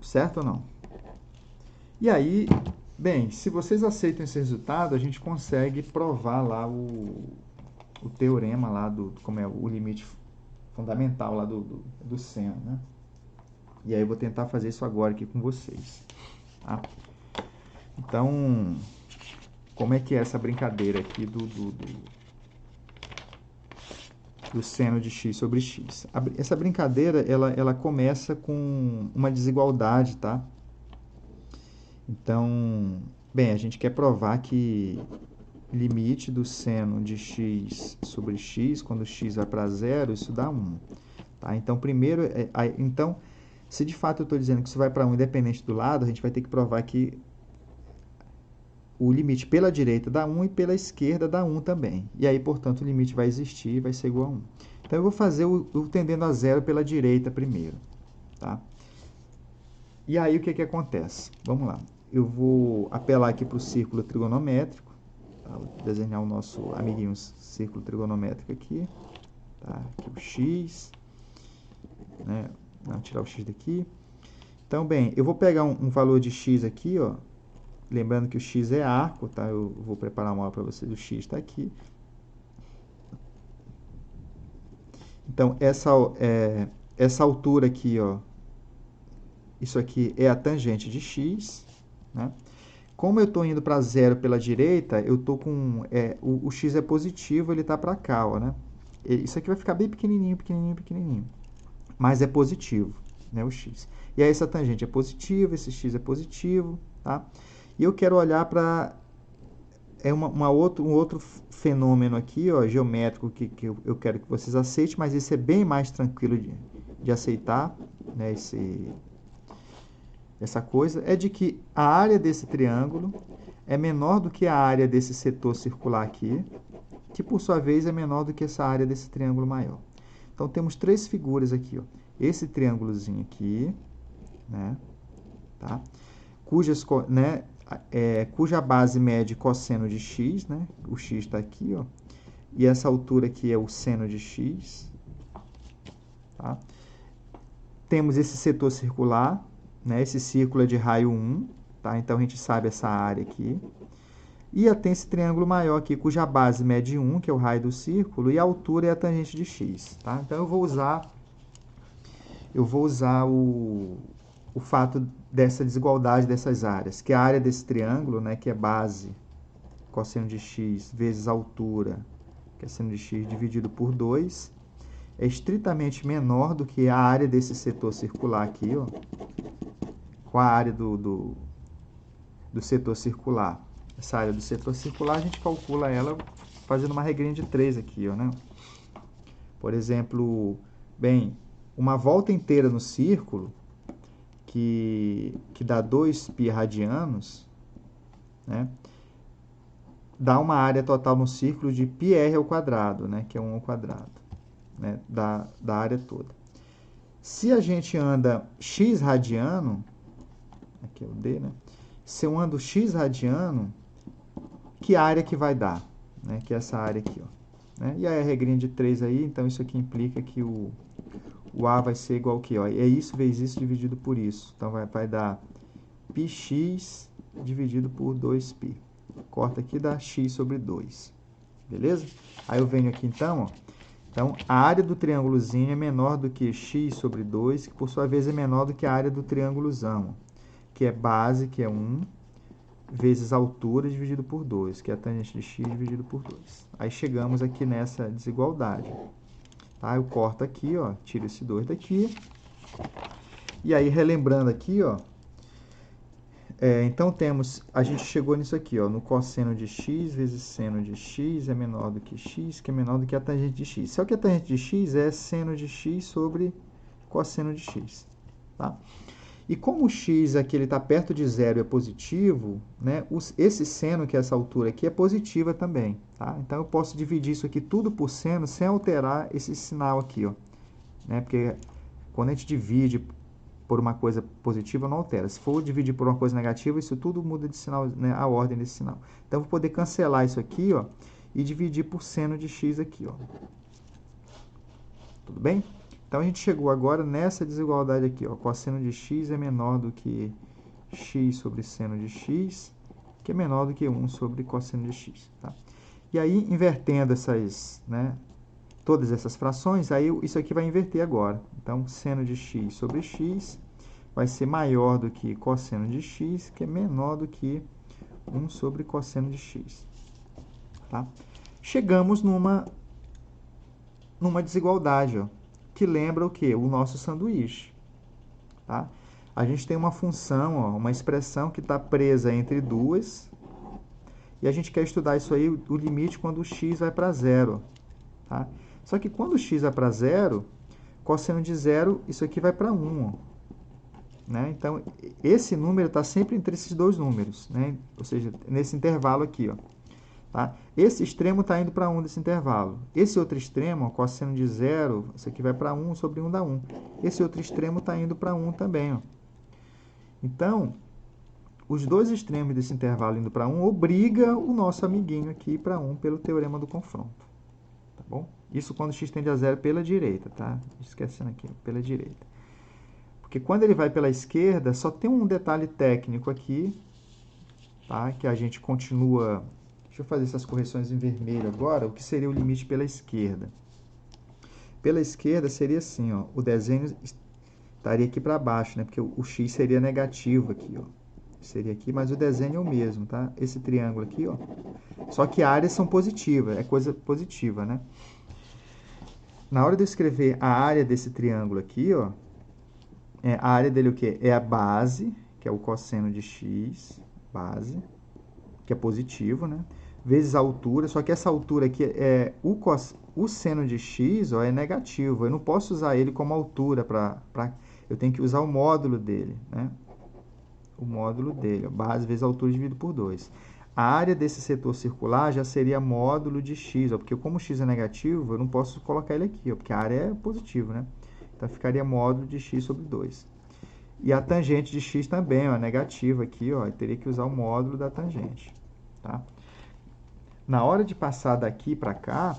[SPEAKER 1] Certo ou não? E aí, bem, se vocês aceitam esse resultado, a gente consegue provar lá o teorema lá como é o limite fundamental lá do seno, né? E aí eu vou tentar fazer isso agora aqui com vocês, tá? Então, como é que é essa brincadeira aqui do seno de x sobre x? Essa brincadeira, ela começa com uma desigualdade, tá? Então, bem, a gente quer provar que limite do seno de x sobre x, quando x vai para zero, isso dá 1. Tá? Então, primeiro, então, se de fato eu estou dizendo que isso vai para 1 independente do lado, a gente vai ter que provar que o limite pela direita dá 1 e pela esquerda dá 1 também. E aí, portanto, o limite vai existir e vai ser igual a 1. Então, eu vou fazer o tendendo a zero pela direita primeiro. Tá? E aí, o que acontece? Vamos lá. Eu vou apelar aqui para o círculo trigonométrico. Tá? Vou desenhar o nosso amiguinho círculo trigonométrico aqui. Tá? Aqui o x. Né? Vou tirar o x daqui. Então, bem, eu vou pegar um valor de x aqui, ó. Lembrando que o x é arco, tá? Eu vou preparar uma aula para vocês. O x está aqui. Então, essa altura aqui, ó. Isso aqui é a tangente de x, né? Como eu estou indo para zero pela direita, eu estou com... o x é positivo, ele está para cá, ó, né? Isso aqui vai ficar bem pequenininho, pequenininho, pequenininho. Mas é positivo, né? O x. E aí essa tangente é positiva, esse x é positivo, tá? E eu quero olhar para um outro fenômeno aqui, ó, geométrico, que eu quero que vocês aceitem, mas esse é bem mais tranquilo de aceitar, né? Essa coisa é de que a área desse triângulo é menor do que a área desse setor circular aqui, que por sua vez é menor do que essa área desse triângulo maior. Então, temos três figuras aqui, ó. Esse triângulozinho aqui, né? Tá? Cuja base mede cosseno de x, né? O x está aqui, ó. E essa altura aqui é o seno de x. Tá? Temos esse setor circular, né? Esse círculo é de raio 1, tá? Então, a gente sabe essa área aqui. E tem esse triângulo maior aqui, cuja base mede 1, que é o raio do círculo, e a altura é a tangente de x, tá? Então, eu vou usar o fato dessa desigualdade dessas áreas, que a área desse triângulo, né, que é base cosseno de x vezes a altura, que é seno de x dividido por 2, é estritamente menor do que a área desse setor circular aqui, ó, com a área do setor circular. Essa área do setor circular, a gente calcula ela fazendo uma regrinha de 3 aqui, ó, né? Por exemplo, bem, uma volta inteira no círculo que dá 2π radianos, né? Dá uma área total no círculo de πr ao quadrado, né? Que é 1 ao quadrado, né? Da área toda. Se a gente anda x radiano, aqui é o D, né? Se eu ando x radiano, que área que vai dar? Né? Que é essa área aqui, ó. Né? E aí a regrinha de 3 aí, então isso aqui implica que o A vai ser igual ao quê? Ó? É isso vezes isso dividido por isso. Então vai dar πx dividido por 2π. Corta aqui, dá x sobre 2. Beleza? Aí eu venho aqui então, ó. Então, a área do triângulozinho é menor do que x sobre 2, que por sua vez é menor do que a área do triângulozão, que é base, que é 1, vezes altura dividido por 2, que é a tangente de x dividido por 2. Aí chegamos aqui nessa desigualdade. Tá? Eu corto aqui, ó, tiro esse 2 daqui. E aí, relembrando aqui, ó, então a gente chegou nisso aqui, ó, no cosseno de x vezes seno de x é menor do que x, que é menor do que a tangente de x. Só que a tangente de x é seno de x sobre cosseno de x. Tá? E como o x aqui está perto de zero e é positivo, né, esse seno, que é essa altura aqui, é positiva também. Tá? Então, eu posso dividir isso aqui tudo por seno sem alterar esse sinal aqui. Ó, né, porque quando a gente divide por uma coisa positiva, não altera. Se for dividir por uma coisa negativa, isso tudo muda de sinal, né, a ordem desse sinal. Então, eu vou poder cancelar isso aqui, ó, e dividir por seno de x aqui, ó. Tudo bem? Então, a gente chegou agora nessa desigualdade aqui, ó. Cosseno de x é menor do que x sobre seno de x, que é menor do que 1 sobre cosseno de x. Tá? E aí, invertendo essas, né, todas essas frações, aí isso aqui vai inverter agora. Então, seno de x sobre x vai ser maior do que cosseno de x, que é menor do que 1 sobre cosseno de x. Tá? Chegamos numa desigualdade, ó, que lembra o quê? O nosso sanduíche. Tá? A gente tem uma função, ó, uma expressão que está presa entre duas, e a gente quer estudar isso aí, o limite quando o x vai para zero. Tá? Só que quando o x vai para zero, cosseno de zero, isso aqui vai para 1. Né? Então, esse número está sempre entre esses dois números, né? Ou seja, nesse intervalo aqui. Ó. Tá? Esse extremo está indo para 1 desse intervalo. Esse outro extremo, ó, cosseno de zero, isso aqui vai para 1 sobre 1 dá 1. Esse outro extremo está indo para 1 também. Ó. Então, os dois extremos desse intervalo indo para 1 obriga o nosso amiguinho aqui para 1 pelo teorema do confronto. Tá bom? Isso quando x tende a zero pela direita, tá? Esquecendo aqui, pela direita. Porque quando ele vai pela esquerda, só tem um detalhe técnico aqui, tá? Que a gente continua... Deixa eu fazer essas correções em vermelho agora. O que seria o limite pela esquerda? Pela esquerda seria assim, ó. O desenho estaria aqui para baixo, né? Porque o x seria negativo aqui, ó. Seria aqui, mas o desenho é o mesmo, tá? Esse triângulo aqui, ó. Só que áreas são positivas, é coisa positiva, né? Na hora de eu escrever a área desse triângulo aqui, ó, a área dele é o quê? É a base, que é o cosseno de x, base, que é positivo, né? Vezes a altura, só que essa altura aqui é o seno de x, ó, é negativo. Eu não posso usar ele como altura eu tenho que usar o módulo dele, né? O módulo dele, ó, base vezes a altura dividido por 2. A área desse setor circular já seria módulo de x, ó, porque como x é negativo, eu não posso colocar ele aqui, ó, porque a área é positiva, né? Então, ficaria módulo de x sobre 2. E a tangente de x também, ó, negativa aqui, ó, eu teria que usar o módulo da tangente. Tá? Na hora de passar daqui para cá,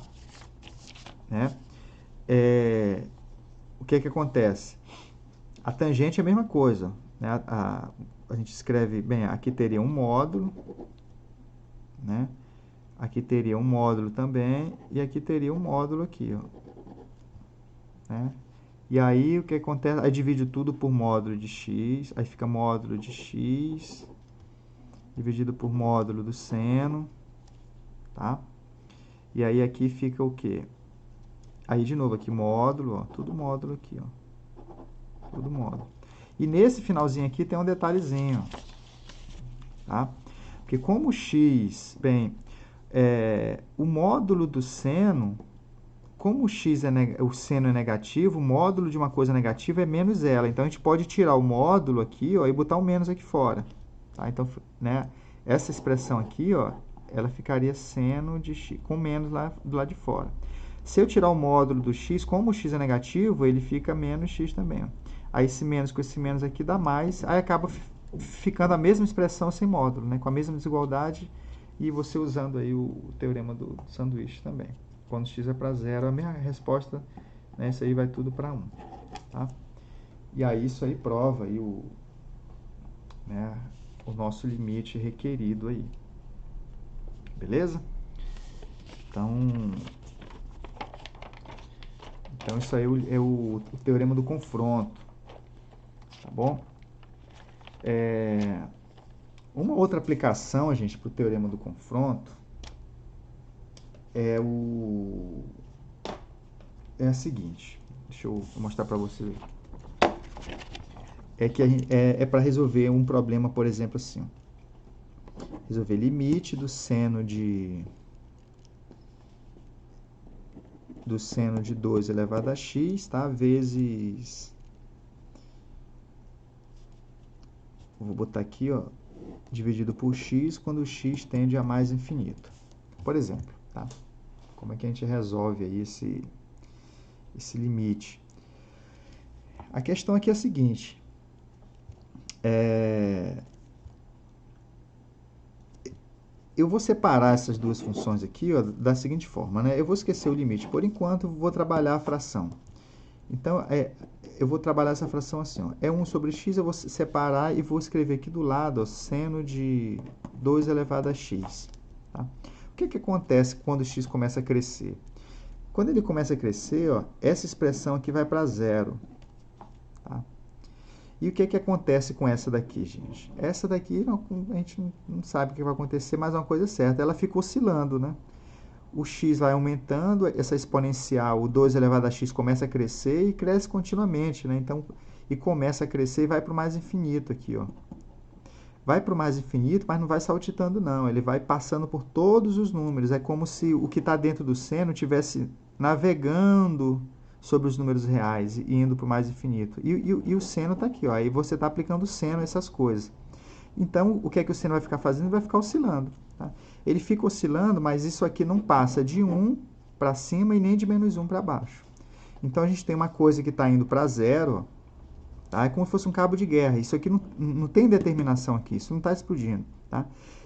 [SPEAKER 1] né, o que acontece? A tangente é a mesma coisa. Né? A gente escreve, bem, aqui teria um módulo, né? Aqui teria um módulo também, e aqui teria um módulo aqui, ó. Né? E aí, o que acontece? Aí divide tudo por módulo de x, aí fica módulo de x, dividido por módulo do seno, tá? E aí, aqui fica o quê? Aí, de novo, aqui módulo, ó, tudo módulo aqui, ó. Tudo módulo. E nesse finalzinho aqui tem um detalhezinho, tá? Porque como o x, bem, o módulo do seno, como o seno é negativo, o módulo de uma coisa negativa é menos ela. Então, a gente pode tirar o módulo aqui, ó, e botar o menos aqui fora. Tá? Então, né, essa expressão aqui, ó, ela ficaria seno de x, com menos lá do lado de fora. Se eu tirar o módulo do x, como o x é negativo, ele fica menos x também. Ó. Aí, esse menos com esse menos aqui dá mais, aí acaba ficando a mesma expressão sem módulo, né, com a mesma desigualdade, e você usando aí o teorema do sanduíche também. Quando x é para 0, a minha resposta, né, isso aí vai tudo para 1. Tá? E aí isso aí prova aí o nosso limite requerido aí. Beleza? Então isso aí é o teorema do confronto. Tá bom? Uma outra aplicação, gente, para o teorema do confronto é a seguinte. Deixa eu mostrar para você. É que é para resolver um problema, por exemplo, assim. Resolver limite do seno de 2 elevado a x, tá? Vezes... Vou botar aqui, ó, dividido por x, quando x tende a mais infinito. Por exemplo, tá? Como é que a gente resolve aí esse limite? A questão aqui é a seguinte. Eu vou separar essas duas funções aqui, ó, da seguinte forma, né? Eu vou esquecer o limite. Por enquanto, vou trabalhar a fração. Então, eu vou trabalhar essa fração assim, ó. É 1 sobre x, eu vou separar e vou escrever aqui do lado, ó, seno de 2 elevado a x. Tá? O que acontece quando x começa a crescer? Quando ele começa a crescer, ó, essa expressão aqui vai para 0. Tá? E o que acontece com essa daqui, gente? Essa daqui, a gente não sabe o que vai acontecer, mas é uma coisa certa. Ela fica oscilando, né? O x vai aumentando, essa exponencial, o 2 elevado a x começa a crescer e cresce continuamente, né? Então, e começa a crescer e vai para o mais infinito aqui, ó. Vai para o mais infinito, mas não vai saltitando, não. Ele vai passando por todos os números. É como se o que está dentro do seno estivesse navegando sobre os números reais e indo para o mais infinito. E o seno está aqui, ó. Aí você está aplicando o seno a essas coisas. Então, o que é que o seno vai ficar fazendo? Vai ficar oscilando. Tá? Ele fica oscilando, mas isso aqui não passa de 1 para cima e nem de menos 1 para baixo. Então, a gente tem uma coisa que está indo para 0, tá? É como se fosse um cabo de guerra. Isso aqui não tem determinação aqui, isso não está explodindo. Tá?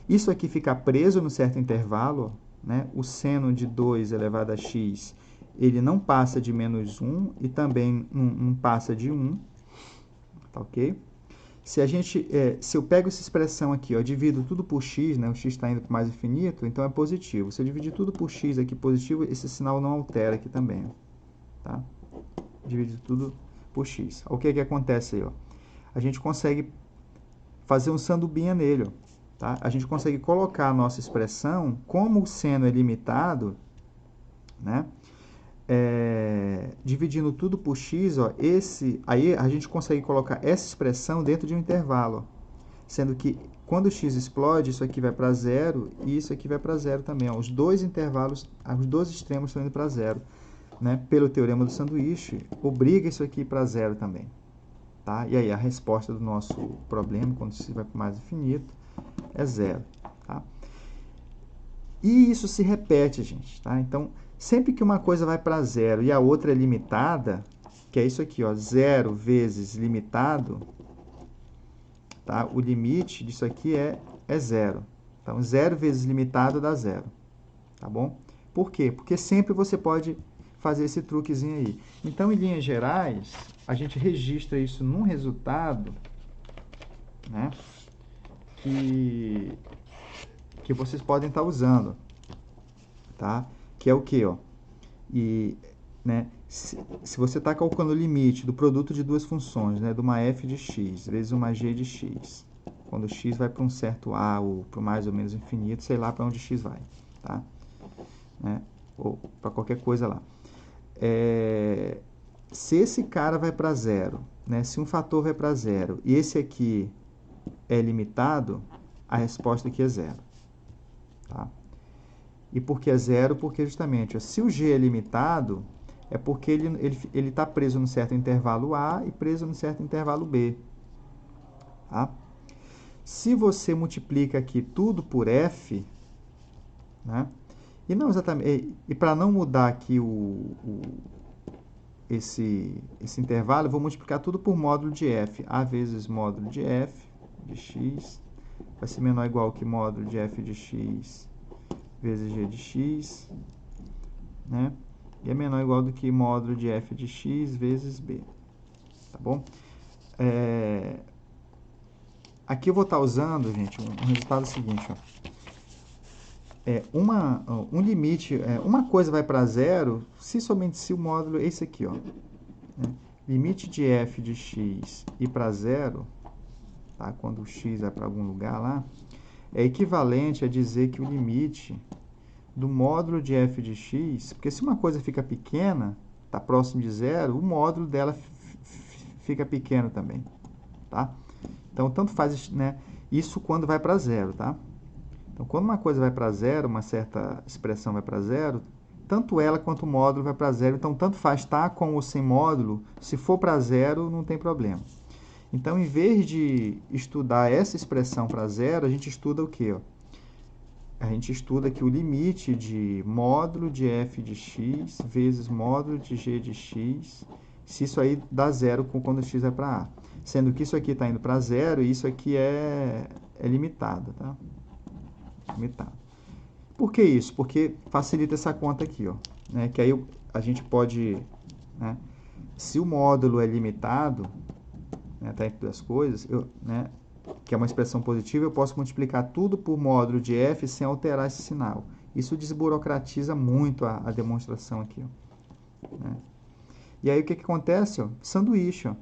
[SPEAKER 1] Isso aqui fica preso num certo intervalo, né? O seno de 2 elevado a x, ele não passa de menos 1 e também não passa de 1. Tá ok? Se eu pego essa expressão aqui, ó, divido tudo por x, né, o x está indo para o mais infinito, então é positivo. Se eu dividir tudo por x aqui positivo, esse sinal não altera aqui também. Ó, tá? Dividir tudo por x. O que acontece aí? Ó? A gente consegue fazer um sandubinha nele. Ó, tá? A gente consegue colocar a nossa expressão, como o seno é limitado, né? Dividindo tudo por x, ó, aí a gente consegue colocar essa expressão dentro de um intervalo, ó, sendo que quando o x explode, isso aqui vai para 0 e isso aqui vai para 0 também. Ó, os dois intervalos, os dois extremos estão indo para 0. Né? Pelo teorema do sanduíche, obriga isso aqui para 0 também. Tá? E aí a resposta do nosso problema, quando x vai para o mais infinito, é 0. Tá? E isso se repete, gente. Tá? Então, sempre que uma coisa vai para 0 e a outra é limitada, que é isso aqui, ó, 0 vezes limitado, tá? O limite disso aqui é 0. Então, 0 vezes limitado dá 0. Tá bom? Por quê? Porque sempre você pode fazer esse truquezinho aí. Então, em linhas gerais, a gente registra isso num resultado, né, que vocês podem estar usando, tá? Que é o quê, ó? E, né, se você está calculando o limite do produto de duas funções, né, de uma f de x vezes uma g de x, quando x vai para um certo a ou para o mais ou menos infinito, sei lá para onde x vai, tá? Né? Ou para qualquer coisa lá. Se esse cara vai para 0, né, se um fator vai para 0 e esse aqui é limitado, a resposta aqui é 0. Tá? E por que é zero? Porque justamente, ó, se o G é limitado, é porque ele está preso num certo intervalo A e preso num certo intervalo B. Tá? Se você multiplica aqui tudo por F, né? E não exatamente, e para não mudar aqui esse intervalo, eu vou multiplicar tudo por módulo de F. A vezes módulo de F de x vai ser menor ou igual que módulo de F de x vezes G de x, né? E é menor ou igual do que módulo de F de x vezes B. Tá bom? Aqui eu vou estar usando, gente, um resultado seguinte, ó. Um limite, uma coisa vai para zero somente se o módulo é esse aqui, ó, né? Limite de f de x ir para zero, tá? Quando o x vai para algum lugar lá, é equivalente a dizer que o limite do módulo de f de x, porque se uma coisa fica pequena, está próximo de zero, o módulo dela fica pequeno também, tá? Então, tanto faz, né? Isso quando vai para zero, tá? Então, quando uma coisa vai para zero, uma certa expressão vai para zero, tanto ela quanto o módulo vai para zero. Então, tanto faz estar com ou sem módulo, se for para zero, não tem problema. Então, em vez de estudar essa expressão para zero, a gente estuda o quê? Ó? A gente estuda aqui o limite de módulo de f de x vezes módulo de g de x, se isso aí dá zero quando x vai para a. Sendo que isso aqui está indo para zero e isso aqui é limitado, tá? Limitado. Por que isso? Porque facilita essa conta aqui, ó, né? Que aí a gente pode, né? Se o módulo é limitado, né, tá entre duas coisas, né, que é uma expressão positiva, eu posso multiplicar tudo por módulo de f sem alterar esse sinal. Isso desburocratiza muito a demonstração aqui, ó, né? E aí o que acontece? Ó? Sanduíche, ó.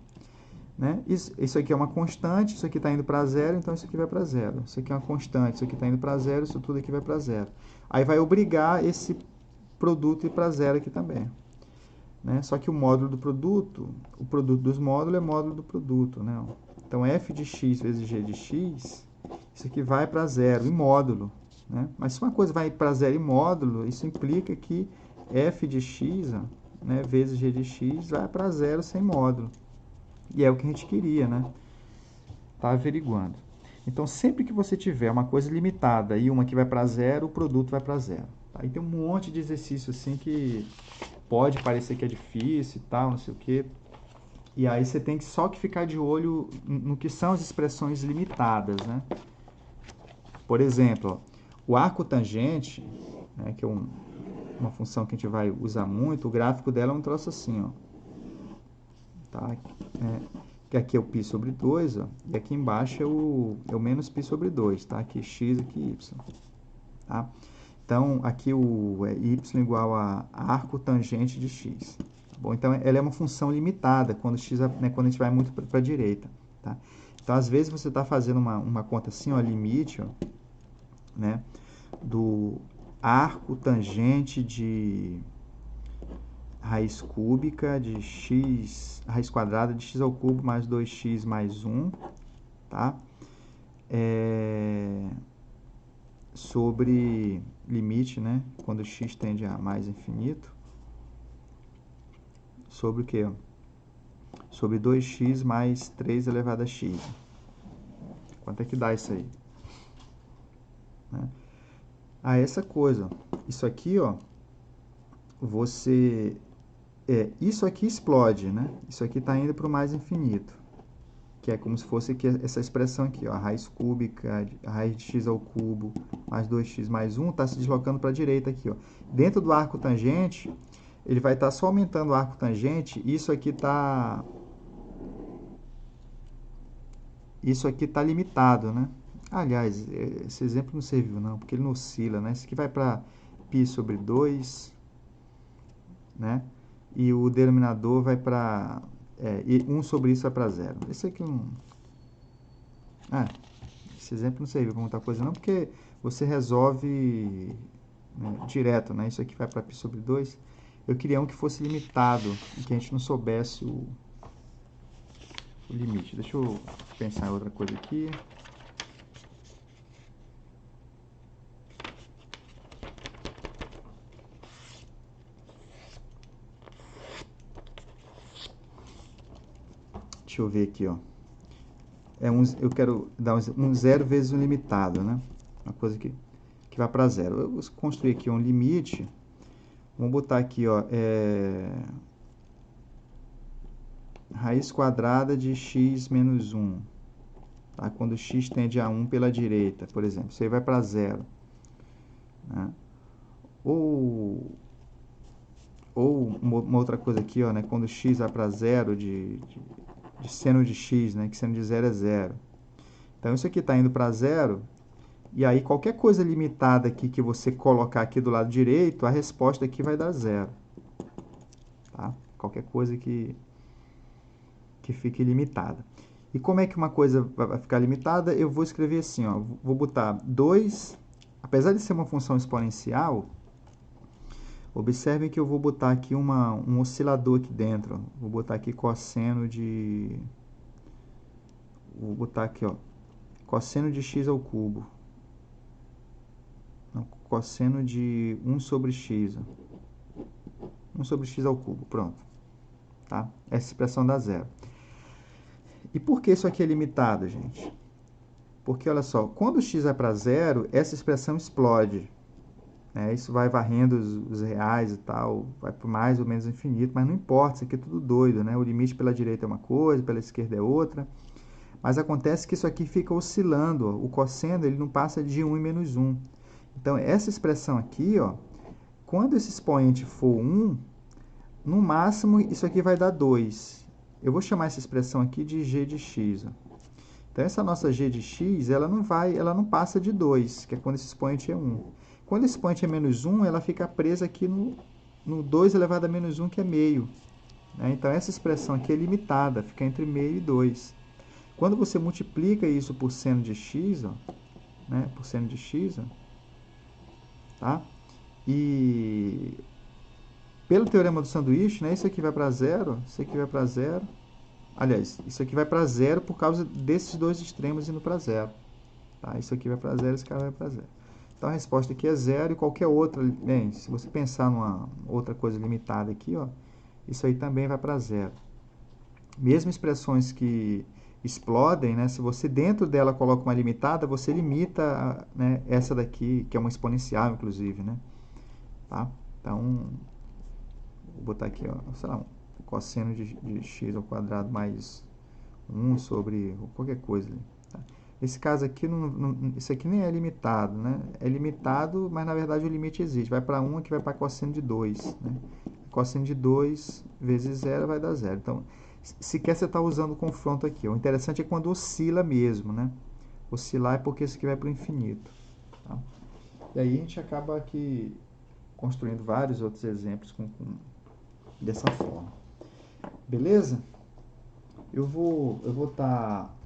[SPEAKER 1] Né? Isso aqui é uma constante, isso aqui está indo para zero, então isso aqui vai para zero. Isso aqui é uma constante, isso aqui está indo para zero, isso tudo aqui vai para zero. Aí vai obrigar esse produto a ir para zero aqui também. Né? Só que o módulo do produto, o produto dos módulos é módulo do produto. Né? Então, f de x vezes g de x, isso aqui vai para zero em módulo. Né? Mas se uma coisa vai para zero em módulo, isso implica que f de x, ó, né, vezes g de x vai para zero sem módulo. E é o que a gente queria, né? Tá averiguando. Então, sempre que você tiver uma coisa limitada e uma que vai para zero, o produto vai para zero. Tá? E tem um monte de exercício assim que pode parecer que é difícil e tal, não sei o quê. E aí você tem que só que ficar de olho no que são as expressões limitadas, né? Por exemplo, ó, o arco tangente, né, que é uma função que a gente vai usar muito, o gráfico dela é um troço assim, ó. Tá? Que aqui é o π sobre 2, ó, e aqui embaixo é o menos π sobre 2, tá? Aqui x, aqui y. Tá? Então, aqui o y igual a arco tangente de x. Tá bom? Então, ela é uma função limitada quando, x, né, quando a gente vai muito para a direita. Tá? Então, às vezes, você está fazendo uma conta assim, ó, limite, ó, né, do arco tangente de raiz cúbica de x, raiz quadrada de x ao cubo mais 2x mais 1, tá? Sobre limite, né? Quando x tende a mais infinito. Sobre o quê? Sobre 2x mais 3 elevado a x. Quanto é que dá isso aí? Né? Essa coisa. Isso aqui, ó. Você... isso aqui explode, né? Isso aqui está indo para o mais infinito. Que é como se fosse aqui, essa expressão aqui, ó, a raiz cúbica, a raiz de x ao cubo, mais 2x mais 1, está se deslocando para a direita aqui, ó. Dentro do arco tangente, ele vai estar só aumentando o arco tangente, e isso aqui está limitado, né? Aliás, esse exemplo não serviu não, porque ele não oscila, né? Isso aqui vai para π sobre 2, né? E o denominador vai para... e 1 sobre isso vai para zero. Esse aqui não... esse exemplo não serviu para muita coisa não, porque você resolve, né, direto, né? Isso aqui vai para π sobre 2. Eu queria um que fosse limitado, e que a gente não soubesse o limite. Deixa eu pensar em outra coisa aqui. Deixa eu ver aqui, ó. Eu quero dar um zero vezes um limitado, né? Uma coisa que vai para zero. Eu vou construir aqui um limite. Vamos botar aqui, ó, raiz quadrada de x menos 1. Tá? Quando x tende a 1 pela direita, por exemplo. Isso aí vai para zero. Né? Ou uma outra coisa aqui, ó, né? Quando x vai para zero de seno de x, né? Que seno de zero é zero. Então, isso aqui está indo para zero. E aí, qualquer coisa limitada aqui que você colocar aqui do lado direito, a resposta aqui vai dar zero. Tá? Qualquer coisa que fique limitada. E como é que uma coisa vai ficar limitada? Eu vou escrever assim, ó. Vou botar 2, apesar de ser uma função exponencial, observem que eu vou botar aqui um oscilador aqui dentro. Ó. Vou botar aqui cosseno de... Vou botar aqui, ó. Cosseno de x ao cubo. Não, cosseno de 1 sobre x. Ó. 1 sobre x ao cubo, pronto. Tá? Essa expressão dá zero. E por que isso aqui é limitado, gente? Porque, olha só, quando o x vai para zero, essa expressão explode. Né? Isso vai varrendo os reais e tal, vai para mais ou menos infinito, mas não importa, isso aqui é tudo doido, né? O limite pela direita é uma coisa, pela esquerda é outra. Mas acontece que isso aqui fica oscilando, ó. O cosseno ele não passa de 1 e menos 1. Então, essa expressão aqui, ó, quando esse expoente for 1, no máximo isso aqui vai dar 2. Eu vou chamar essa expressão aqui de g de x. Ó. Então, essa nossa g de x, ela não passa de 2, que é quando esse expoente é 1. Quando esse expoente é menos 1, ela fica presa aqui no 2 elevado a menos 1, que é meio. Né? Então, essa expressão aqui é limitada, fica entre meio e 2. Quando você multiplica isso por seno de x, ó, né, por seno de x, ó, tá? E pelo teorema do sanduíche, né, isso aqui vai para zero, isso aqui vai para zero. Aliás, isso aqui vai para zero por causa desses dois extremos indo para zero. Tá? Isso aqui vai para zero, esse cara vai para zero. Então, a resposta aqui é zero e qualquer outra... Bem, se você pensar numa outra coisa limitada aqui, ó, isso aí também vai para zero. Mesmo expressões que explodem, né, se você dentro dela coloca uma limitada, você limita, né, essa daqui, que é uma exponencial, inclusive. Né? Tá? Então, vou botar aqui, ó, sei lá, cosseno de x ao quadrado mais 1 sobre qualquer coisa ali. Tá? Esse caso aqui, isso aqui nem é limitado, né? É limitado, mas na verdade o limite existe. Vai para 1, aqui vai para cosseno de 2. Né? Cosseno de 2 vezes 0 vai dar 0. Então, sequer você está usando o confronto aqui. O interessante é quando oscila mesmo, né? Oscilar é porque isso aqui vai para o infinito. Tá? E aí a gente acaba aqui construindo vários outros exemplos dessa forma. Beleza? Eu vou estar